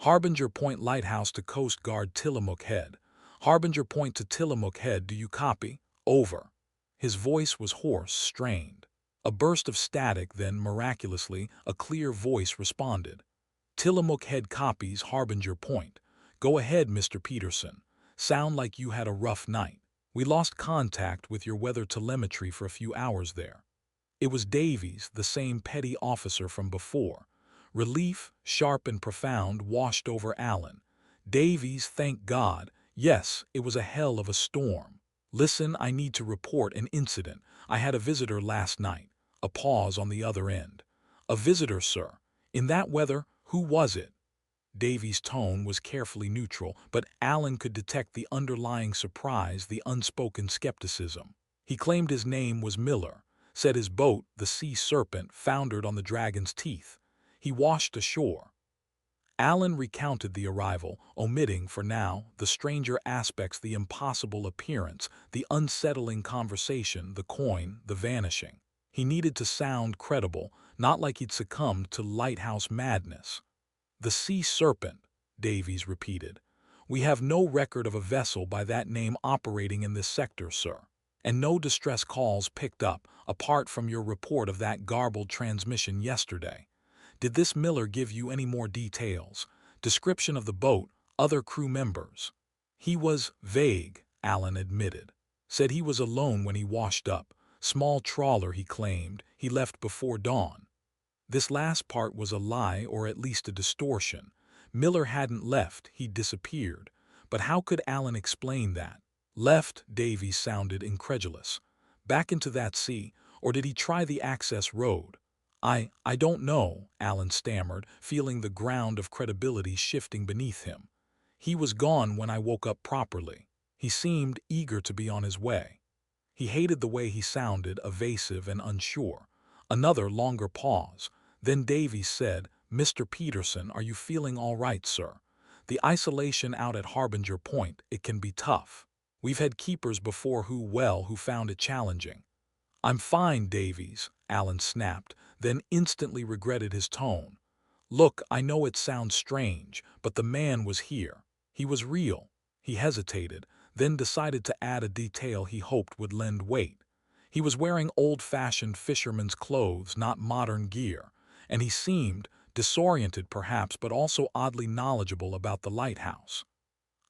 Harbinger Point Lighthouse to Coast Guard Tillamook Head. Harbinger Point to Tillamook Head, do you copy? Over. His voice was hoarse, strained. A burst of static, then, miraculously, a clear voice responded. Tillamook Head copies Harbinger Point. Go ahead, Mr. Peterson. Sound like you had a rough night. We lost contact with your weather telemetry for a few hours there. It was Davies, the same petty officer from before. Relief, sharp and profound, washed over Alan. Davies, thank God. Yes, it was a hell of a storm. Listen, I need to report an incident. I had a visitor last night. A pause on the other end. A visitor, sir. In that weather, who was it? Davies' tone was carefully neutral, but Alan could detect the underlying surprise, the unspoken skepticism. He claimed his name was Miller, said his boat, the Sea Serpent, foundered on the Dragon's Teeth. He washed ashore. Alan recounted the arrival, omitting, for now, the stranger aspects, the impossible appearance, the unsettling conversation, the coin, the vanishing. He needed to sound credible, not like he'd succumbed to lighthouse madness. The Sea Serpent, Davies repeated. We have no record of a vessel by that name operating in this sector, sir. And no distress calls picked up, apart from your report of that garbled transmission yesterday. Did this Miller give you any more details? Description of the boat, other crew members? He was vague, Alan admitted. Said he was alone when he washed up. Small trawler, he claimed. He left before dawn. This last part was a lie, or at least a distortion. Miller hadn't left, he'd disappeared. But how could Alan explain that? Left, Davies sounded incredulous. Back into that sea, or did he try the access road? I don't know, Alan stammered, feeling the ground of credibility shifting beneath him. He was gone when I woke up properly. He seemed eager to be on his way. He hated the way he sounded, evasive and unsure. Another longer pause. Then Davies said, Mr. Peterson, are you feeling all right, sir? The isolation out at Harbinger Point, it can be tough. We've had keepers before who found it challenging. I'm fine, Davies, Alan snapped, then instantly regretted his tone. Look, I know it sounds strange, but the man was here. He was real. He hesitated, then decided to add a detail he hoped would lend weight. He was wearing old-fashioned fisherman's clothes, not modern gear, and he seemed, disoriented perhaps, but also oddly knowledgeable about the lighthouse.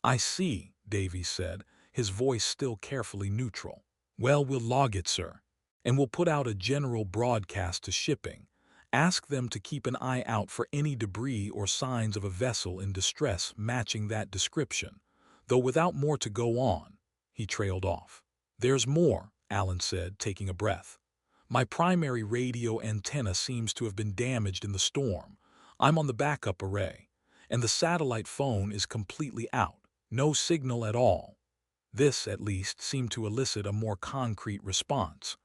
I see, Davies said, his voice still carefully neutral. Well, we'll log it, sir. And we'll put out a general broadcast to shipping. Ask them to keep an eye out for any debris or signs of a vessel in distress matching that description. Though without more to go on, he trailed off. There's more, Alan said, taking a breath. My primary radio antenna seems to have been damaged in the storm. I'm on the backup array. and the satellite phone is completely out. No signal at all. This, at least, seemed to elicit a more concrete response.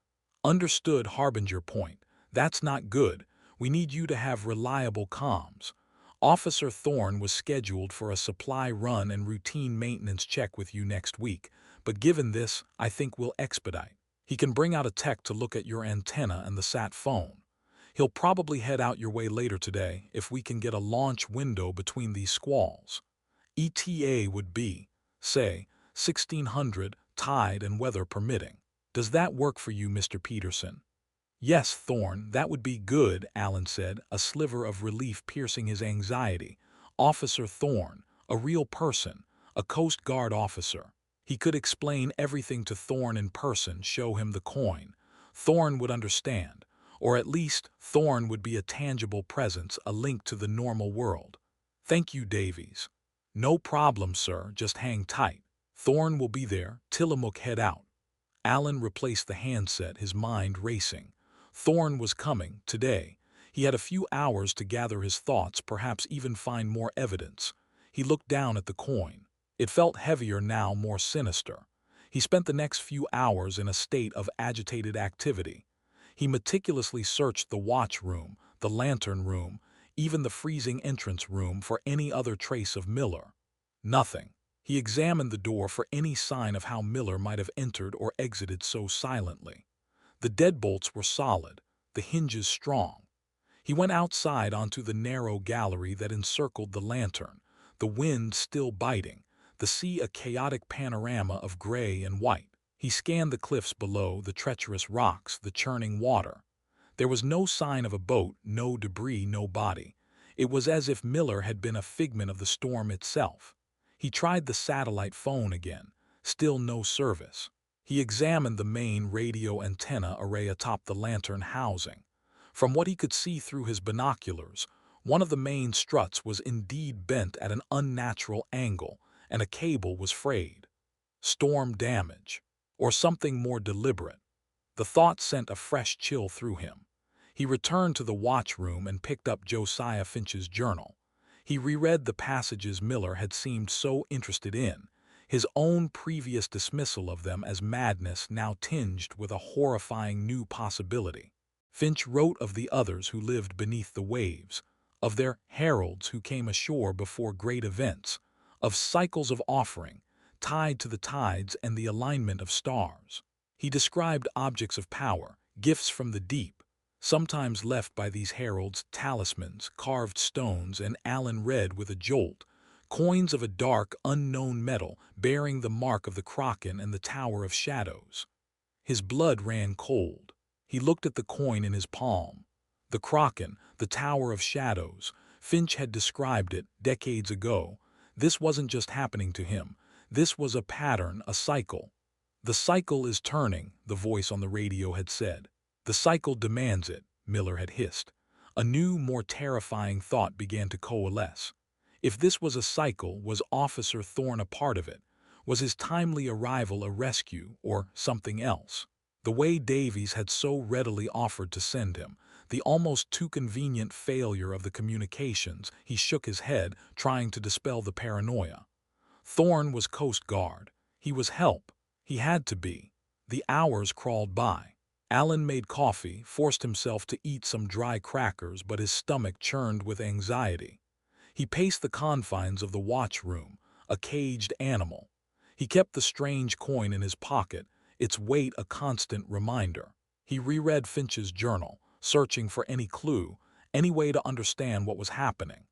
Understood, Harbinger Point. That's not good. We need you to have reliable comms. Officer Thorne was scheduled for a supply run and routine maintenance check with you next week, but given this, I think we'll expedite. He can bring out a tech to look at your antenna and the sat phone. He'll probably head out your way later today if we can get a launch window between these squalls. ETA would be, say, 1600, tide and weather permitting. Does that work for you, Mr. Peterson? Yes, Thorne, that would be good, Alan said, a sliver of relief piercing his anxiety. Officer Thorne, a real person, a Coast Guard officer. He could explain everything to Thorne in person, show him the coin. Thorne would understand, or at least Thorne would be a tangible presence, a link to the normal world. Thank you, Davies. No problem, sir, just hang tight. Thorne will be there. Tillamook head out. Alan replaced the handset, his mind racing. Thorne was coming, today. He had a few hours to gather his thoughts, perhaps even find more evidence. He looked down at the coin. It felt heavier now, more sinister. He spent the next few hours in a state of agitated activity. He meticulously searched the watch room, the lantern room, even the freezing entrance room for any other trace of Miller. Nothing. He examined the door for any sign of how Miller might have entered or exited so silently. The deadbolts were solid, the hinges strong. He went outside onto the narrow gallery that encircled the lantern, the wind still biting, the sea a chaotic panorama of gray and white. He scanned the cliffs below, the treacherous rocks, the churning water. There was no sign of a boat, no debris, no body. It was as if Miller had been a figment of the storm itself. He tried the satellite phone again. Still no service. He examined the main radio antenna array atop the lantern housing. From what he could see through his binoculars, one of the main struts was indeed bent at an unnatural angle, and a cable was frayed. Storm damage. Or something more deliberate. The thought sent a fresh chill through him. He returned to the watch room and picked up Josiah Finch's journal. He reread the passages Miller had seemed so interested in, his own previous dismissal of them as madness now tinged with a horrifying new possibility. Finch wrote of the others who lived beneath the waves, of their heralds who came ashore before great events, of cycles of offering, tied to the tides and the alignment of stars. He described objects of power, gifts from the deep, sometimes left by these heralds, talismans, carved stones, and Alan read with a jolt, coins of a dark, unknown metal bearing the mark of the Kraken and the Tower of Shadows. His blood ran cold. He looked at the coin in his palm. The Kraken, the Tower of Shadows. Finch had described it decades ago. This wasn't just happening to him. This was a pattern, a cycle. The cycle is turning, the voice on the radio had said. The cycle demands it, Miller had hissed. A new, more terrifying thought began to coalesce. If this was a cycle, was Officer Thorne a part of it? Was his timely arrival a rescue, or something else? The way Davies had so readily offered to send him, the almost too convenient failure of the communications, he shook his head, trying to dispel the paranoia. Thorne was Coast Guard. He was help. He had to be. The hours crawled by. Alan made coffee, forced himself to eat some dry crackers, but his stomach churned with anxiety. He paced the confines of the watch room, a caged animal. He kept the strange coin in his pocket, its weight a constant reminder. He reread Finch's journal, searching for any clue, any way to understand what was happening.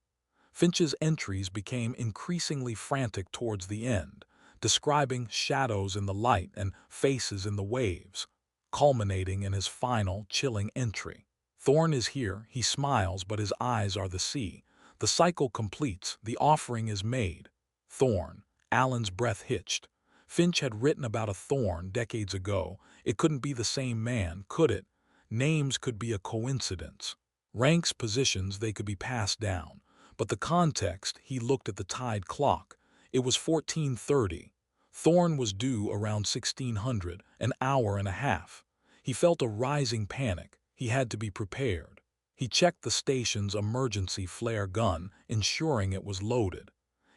Finch's entries became increasingly frantic towards the end, describing shadows in the light and faces in the waves, culminating in his final, chilling entry. Thorne is here, he smiles, but his eyes are the sea. The cycle completes, the offering is made. Thorne. Alan's breath hitched. Finch had written about a Thorne decades ago. It couldn't be the same man, could it? Names could be a coincidence. Ranks, positions, they could be passed down. But the context, he looked at the tide clock. It was 14:30. Thorne was due around 1600, an hour and a half. He felt a rising panic. He had to be prepared. He checked the station's emergency flare gun, ensuring it was loaded.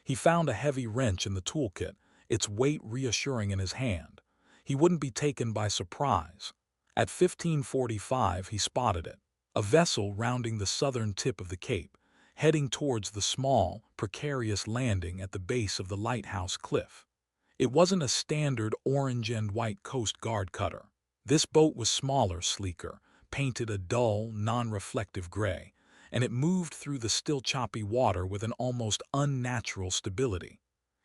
He found a heavy wrench in the toolkit, its weight reassuring in his hand. He wouldn't be taken by surprise. At 15:45, he spotted it, a vessel rounding the southern tip of the cape, heading towards the small, precarious landing at the base of the lighthouse cliff. It wasn't a standard orange and white Coast Guard cutter. This boat was smaller, sleeker, painted a dull, non-reflective gray, and it moved through the still choppy water with an almost unnatural stability.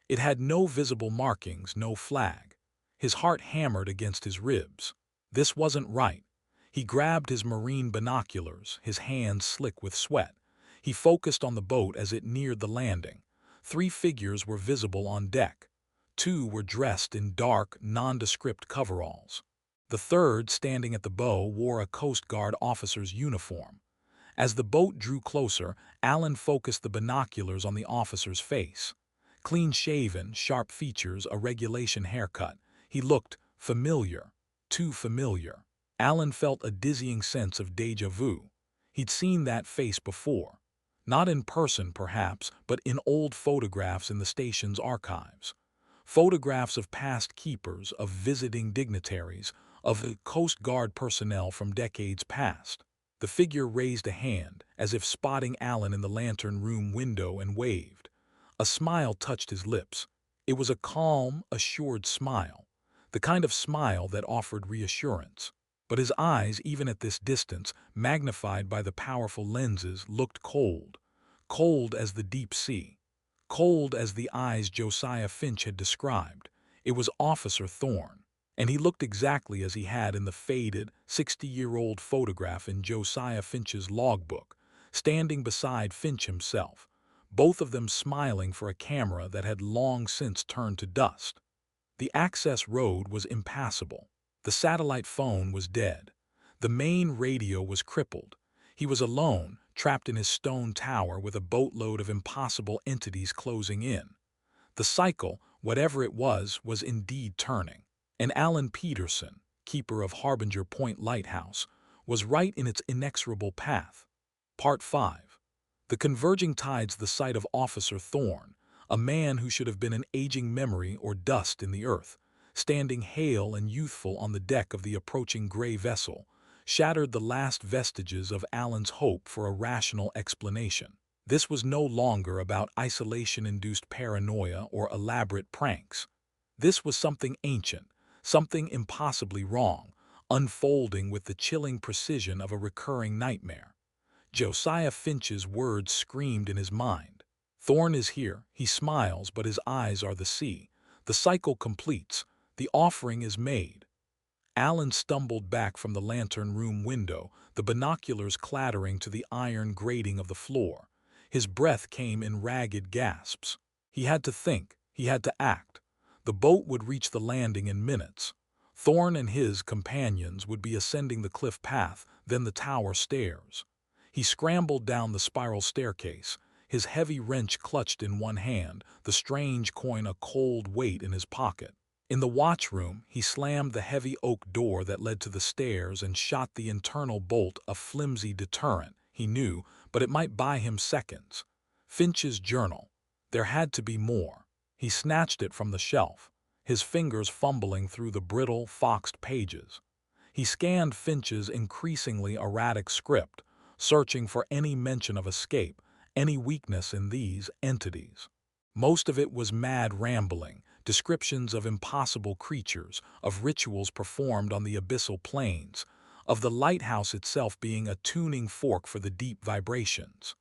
It had no visible markings, no flag. His heart hammered against his ribs. This wasn't right. He grabbed his marine binoculars, his hands slick with sweat. He focused on the boat as it neared the landing. 3 figures were visible on deck. 2 were dressed in dark, nondescript coveralls. The third, standing at the bow, wore a Coast Guard officer's uniform. As the boat drew closer, Alan focused the binoculars on the officer's face. Clean-shaven, sharp features, a regulation haircut. He looked familiar, too familiar. Alan felt a dizzying sense of déjà vu. He'd seen that face before. Not in person, perhaps, but in old photographs in the station's archives. Photographs of past keepers, of visiting dignitaries, of the Coast Guard personnel from decades past. The figure raised a hand, as if spotting Alan in the lantern room window, and waved. A smile touched his lips. It was a calm, assured smile, the kind of smile that offered reassurance. But his eyes, even at this distance, magnified by the powerful lenses, looked cold. Cold as the deep sea. Cold as the eyes Josiah Finch had described. It was Officer Thorne, and he looked exactly as he had in the faded, 60-year-old photograph in Josiah Finch's logbook, standing beside Finch himself, both of them smiling for a camera that had long since turned to dust. The access road was impassable. The satellite phone was dead. The main radio was crippled. He was alone, trapped in his stone tower with a boatload of impossible entities closing in. The cycle, whatever it was indeed turning. And Alan Peterson, keeper of Harbinger Point Lighthouse, was right in its inexorable path. Part 5. The converging tides. The sight of Officer Thorne, a man who should have been an aging memory or dust in the earth, standing hale and youthful on the deck of the approaching gray vessel, shattered the last vestiges of Alan's hope for a rational explanation. This was no longer about isolation-induced paranoia or elaborate pranks. This was something ancient, something impossibly wrong, unfolding with the chilling precision of a recurring nightmare. Josiah Finch's words screamed in his mind. Thorne is here, he smiles, but his eyes are the sea. The cycle completes, the offering is made. Alan stumbled back from the lantern room window, the binoculars clattering to the iron grating of the floor. His breath came in ragged gasps. He had to think, he had to act. The boat would reach the landing in minutes. Thorne and his companions would be ascending the cliff path, then the tower stairs. He scrambled down the spiral staircase, his heavy wrench clutched in one hand, the strange coin a cold weight in his pocket. In the watchroom, he slammed the heavy oak door that led to the stairs and shot the internal bolt, a flimsy deterrent, he knew, but it might buy him seconds. Finch's journal. There had to be more. He snatched it from the shelf, his fingers fumbling through the brittle, foxed pages. He scanned Finch's increasingly erratic script, searching for any mention of escape, any weakness in these entities. Most of it was mad rambling, descriptions of impossible creatures, of rituals performed on the abyssal plains, of the lighthouse itself being a tuning fork for the deep vibrations.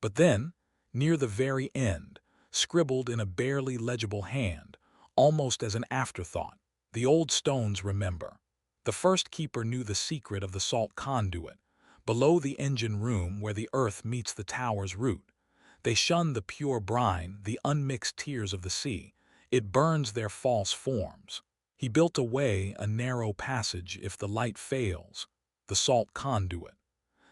But then, near the very end, scribbled in a barely legible hand, almost as an afterthought, the old stones remember. The first keeper knew the secret of the salt conduit, below the engine room where the earth meets the tower's root. They shun the pure brine, the unmixed tears of the sea. It burns their false forms. He built a way, a narrow passage, if the light fails. The salt conduit.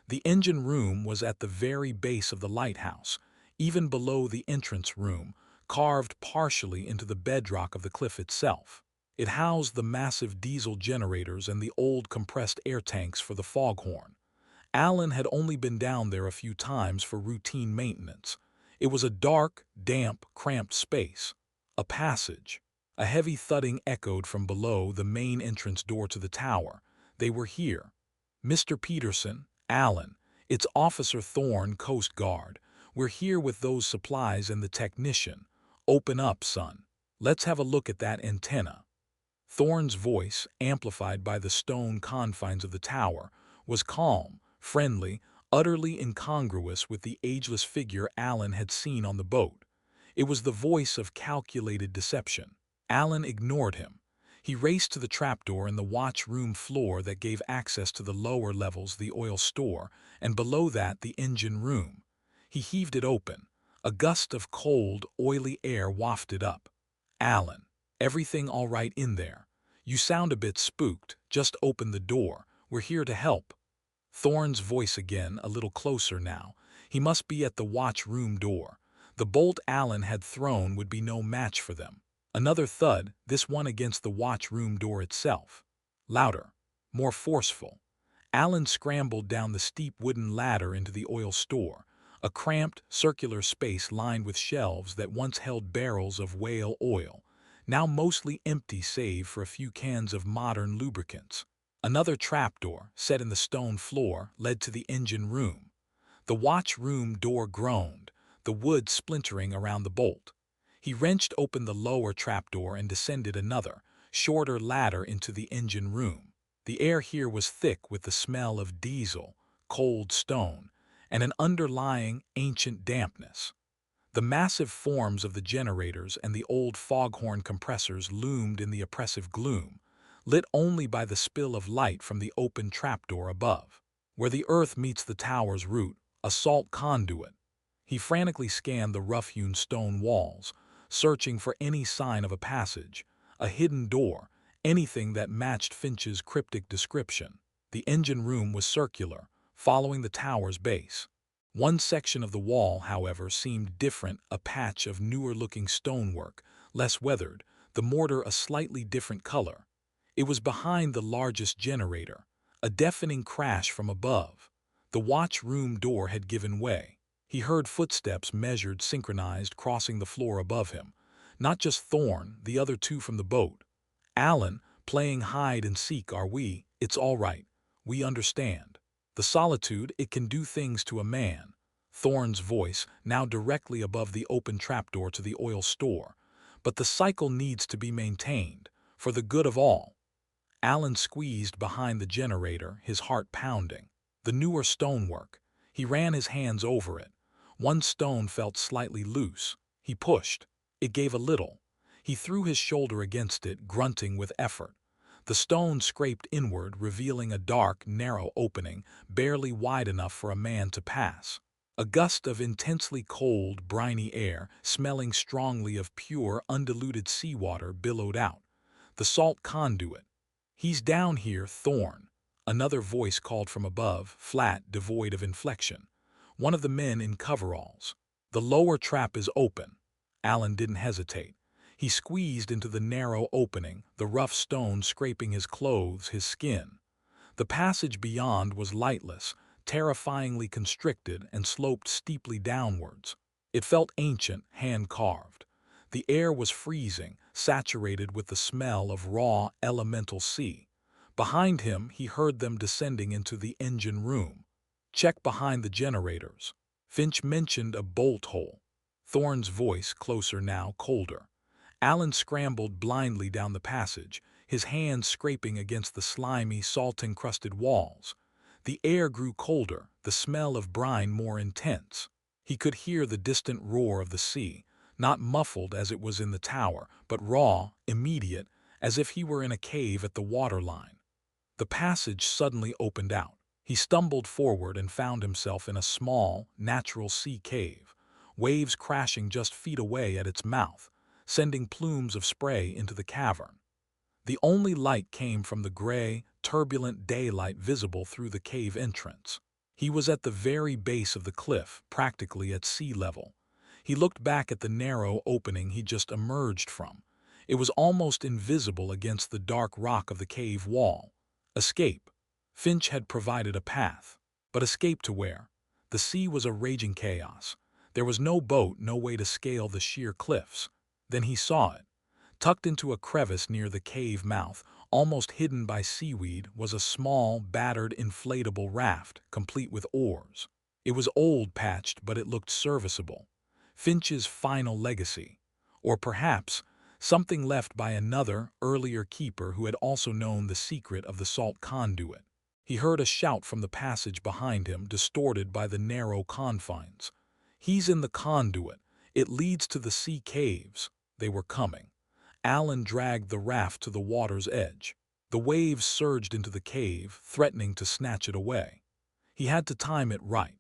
The engine room was at the very base of the lighthouse, even below the entrance room, carved partially into the bedrock of the cliff itself. It housed the massive diesel generators and the old compressed air tanks for the foghorn. Alan had only been down there a few times for routine maintenance. It was a dark, damp, cramped space. A passage. A heavy thudding echoed from below the main entrance door to the tower. They were here. "Mr. Peterson, Alan, it's Officer Thorne, Coast Guard. We're here with those supplies and the technician. Open up, son. Let's have a look at that antenna." Thorne's voice, amplified by the stone confines of the tower, was calm, friendly, utterly incongruous with the ageless figure Alan had seen on the boat. It was the voice of calculated deception. Alan ignored him. He raced to the trapdoor in the watch-room floor that gave access to the lower levels, the oil store, and below that the engine room. He heaved it open. A gust of cold, oily air wafted up. "Alan, everything all right in there? You sound a bit spooked. Just open the door. We're here to help." Thorne's voice again, a little closer now. He must be at the watch-room door. The bolt Alan had thrown would be no match for them. Another thud, this one against the watch-room door itself. Louder, more forceful. Alan scrambled down the steep wooden ladder into the oil store, a cramped, circular space lined with shelves that once held barrels of whale oil, now mostly empty save for a few cans of modern lubricants. Another trapdoor, set in the stone floor, led to the engine room. The watch-room door groaned, the wood splintering around the bolt. He wrenched open the lower trapdoor and descended another, shorter ladder into the engine room. The air here was thick with the smell of diesel, cold stone, and an underlying, ancient dampness. The massive forms of the generators and the old foghorn compressors loomed in the oppressive gloom, lit only by the spill of light from the open trapdoor above. Where the earth meets the tower's root, a salt conduit. He frantically scanned the rough-hewn stone walls, searching for any sign of a passage, a hidden door, anything that matched Finch's cryptic description. The engine room was circular, following the tower's base. One section of the wall, however, seemed different, a patch of newer-looking stonework, less weathered, the mortar a slightly different color. It was behind the largest generator. A deafening crash from above. The watch-room door had given way. He heard footsteps measured, synchronized, crossing the floor above him. Not just Thorne, the other two from the boat. "Alan, playing hide-and-seek, are we? It's all right. We understand. The solitude, it can do things to a man." Thorne's voice, now directly above the open trapdoor to the oil store. "But the cycle needs to be maintained, for the good of all." Alan squeezed behind the generator, his heart pounding. The newer stonework. He ran his hands over it. One stone felt slightly loose. He pushed. It gave a little. He threw his shoulder against it, grunting with effort. The stone scraped inward, revealing a dark, narrow opening, barely wide enough for a man to pass. A gust of intensely cold, briny air, smelling strongly of pure, undiluted seawater, billowed out. The salt conduit. "He's down here, Thorne." Another voice called from above, flat, devoid of inflection. One of the men in coveralls. "The lower trap is open." Alan didn't hesitate. He squeezed into the narrow opening, the rough stone scraping his clothes, his skin. The passage beyond was lightless, terrifyingly constricted, and sloped steeply downwards. It felt ancient, hand-carved. The air was freezing, saturated with the smell of raw, elemental sea. Behind him, he heard them descending into the engine room. "Check behind the generators." Finch mentioned a bolt hole. Thorne's voice, closer now, colder. Alan scrambled blindly down the passage, his hands scraping against the slimy, salt-encrusted walls. The air grew colder, the smell of brine more intense. He could hear the distant roar of the sea, not muffled as it was in the tower, but raw, immediate, as if he were in a cave at the waterline. The passage suddenly opened out. He stumbled forward and found himself in a small, natural sea cave, waves crashing just feet away at its mouth, sending plumes of spray into the cavern. The only light came from the gray, turbulent daylight visible through the cave entrance. He was at the very base of the cliff, practically at sea level. He looked back at the narrow opening he just emerged from. It was almost invisible against the dark rock of the cave wall. Escape. Finch had provided a path. But escape to where? The sea was a raging chaos. There was no boat, no way to scale the sheer cliffs. Then he saw it. Tucked into a crevice near the cave mouth, almost hidden by seaweed, was a small, battered, inflatable raft, complete with oars. It was old, patched, but it looked serviceable. Finch's final legacy. Or perhaps something left by another, earlier keeper who had also known the secret of the salt conduit. He heard a shout from the passage behind him, distorted by the narrow confines. "He's in the conduit. It leads to the sea caves." They were coming. Alan dragged the raft to the water's edge. The waves surged into the cave, threatening to snatch it away. He had to time it right.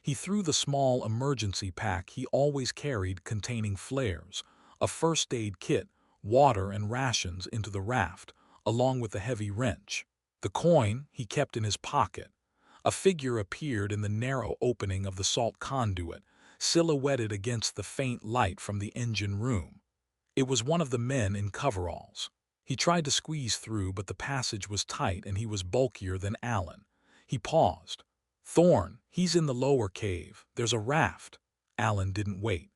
He threw the small emergency pack he always carried containing flares, a first aid kit, water and rations into the raft, along with a heavy wrench. The coin he kept in his pocket. A figure appeared in the narrow opening of the salt conduit, silhouetted against the faint light from the engine room. It was one of the men in coveralls. He tried to squeeze through, but the passage was tight and he was bulkier than Alan. He paused. "Thorn, he's in the lower cave. There's a raft." Alan didn't wait.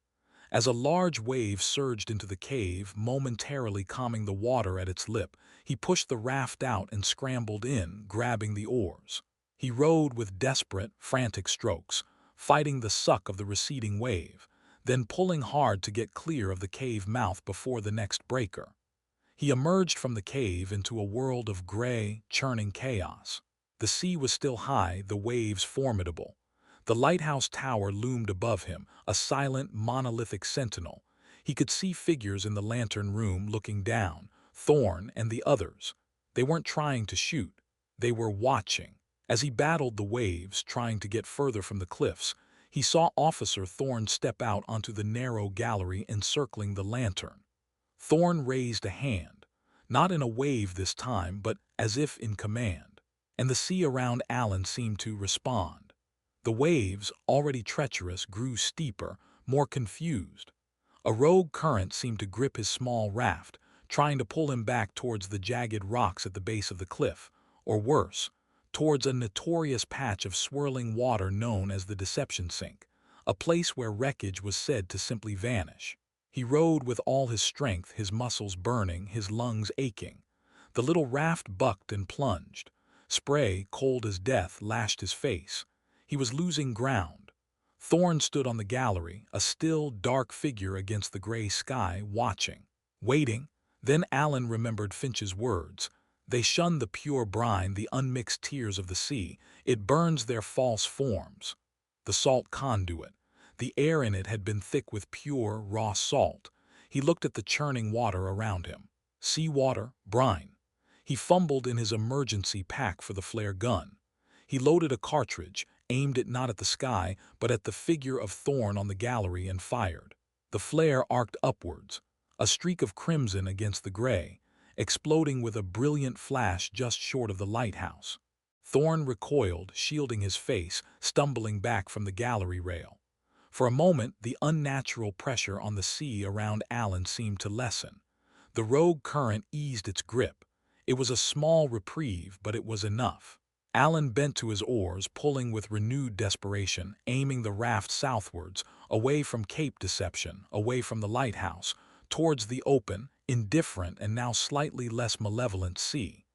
As a large wave surged into the cave, momentarily calming the water at its lip, he pushed the raft out and scrambled in, grabbing the oars. He rowed with desperate, frantic strokes, fighting the suck of the receding wave, then pulling hard to get clear of the cave mouth before the next breaker. He emerged from the cave into a world of gray, churning chaos. The sea was still high, the waves formidable. The lighthouse tower loomed above him, a silent, monolithic sentinel. He could see figures in the lantern room looking down, Thorn and the others. They weren't trying to shoot. They were watching. As he battled the waves, trying to get further from the cliffs, he saw Officer Thorn step out onto the narrow gallery encircling the lantern. Thorn raised a hand, not in a wave this time, but as if in command. And the sea around Alan seemed to respond. The waves, already treacherous, grew steeper, more confused. A rogue current seemed to grip his small raft, trying to pull him back towards the jagged rocks at the base of the cliff, or worse, towards a notorious patch of swirling water known as the Deception Sink, a place where wreckage was said to simply vanish. He rowed with all his strength, his muscles burning, his lungs aching. The little raft bucked and plunged. Spray, cold as death, lashed his face. He was losing ground. Thorn stood on the gallery, a still, dark figure against the gray sky, watching, waiting. Then Alan remembered Finch's words. "They shun the pure brine, the unmixed tears of the sea. It burns their false forms." The salt conduit. The air in it had been thick with pure, raw salt. He looked at the churning water around him. Sea water, brine. He fumbled in his emergency pack for the flare gun. He loaded a cartridge, aimed it not at the sky, but at the figure of Thorn on the gallery, and fired. The flare arced upwards, a streak of crimson against the gray, exploding with a brilliant flash just short of the lighthouse. Thorn recoiled, shielding his face, stumbling back from the gallery rail. For a moment, the unnatural pressure on the sea around Alan seemed to lessen. The rogue current eased its grip. It was a small reprieve, but it was enough. Alan bent to his oars, pulling with renewed desperation, aiming the raft southwards, away from Cape Deception, away from the lighthouse, towards the open, indifferent and now slightly less malevolent sea.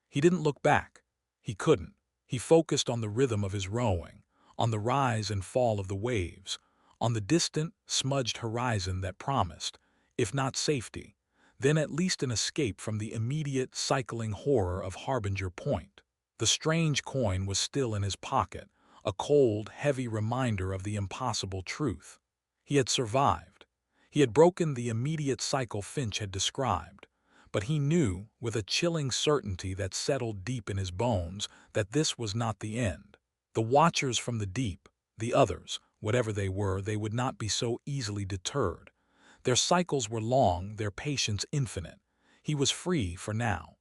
He didn't look back. He couldn't. He focused on the rhythm of his rowing, on the rise and fall of the waves, on the distant, smudged horizon that promised, if not safety, then at least an escape from the immediate, cycling horror of Harbinger Point. The strange coin was still in his pocket, a cold, heavy reminder of the impossible truth. He had survived. He had broken the immediate cycle Finch had described. But he knew, with a chilling certainty that settled deep in his bones, that this was not the end. The watchers from the deep, the others, whatever they were, they would not be so easily deterred. Their cycles were long, their patience infinite. He was free for now.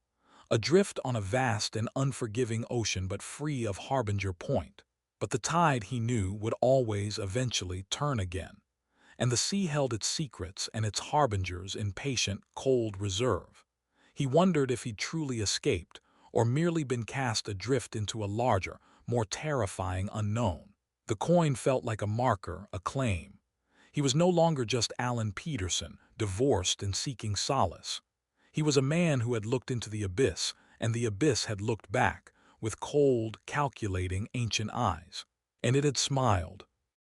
Adrift on a vast and unforgiving ocean, but free of Harbinger Point. But the tide, he knew, would always, eventually, turn again. And the sea held its secrets and its harbingers in patient, cold reserve. He wondered if he'd truly escaped, or merely been cast adrift into a larger, more terrifying unknown. The coin felt like a marker, a claim. He was no longer just Alan Peterson, divorced and seeking solace. He was a man who had looked into the abyss, and the abyss had looked back, with cold, calculating, ancient eyes. And it had smiled,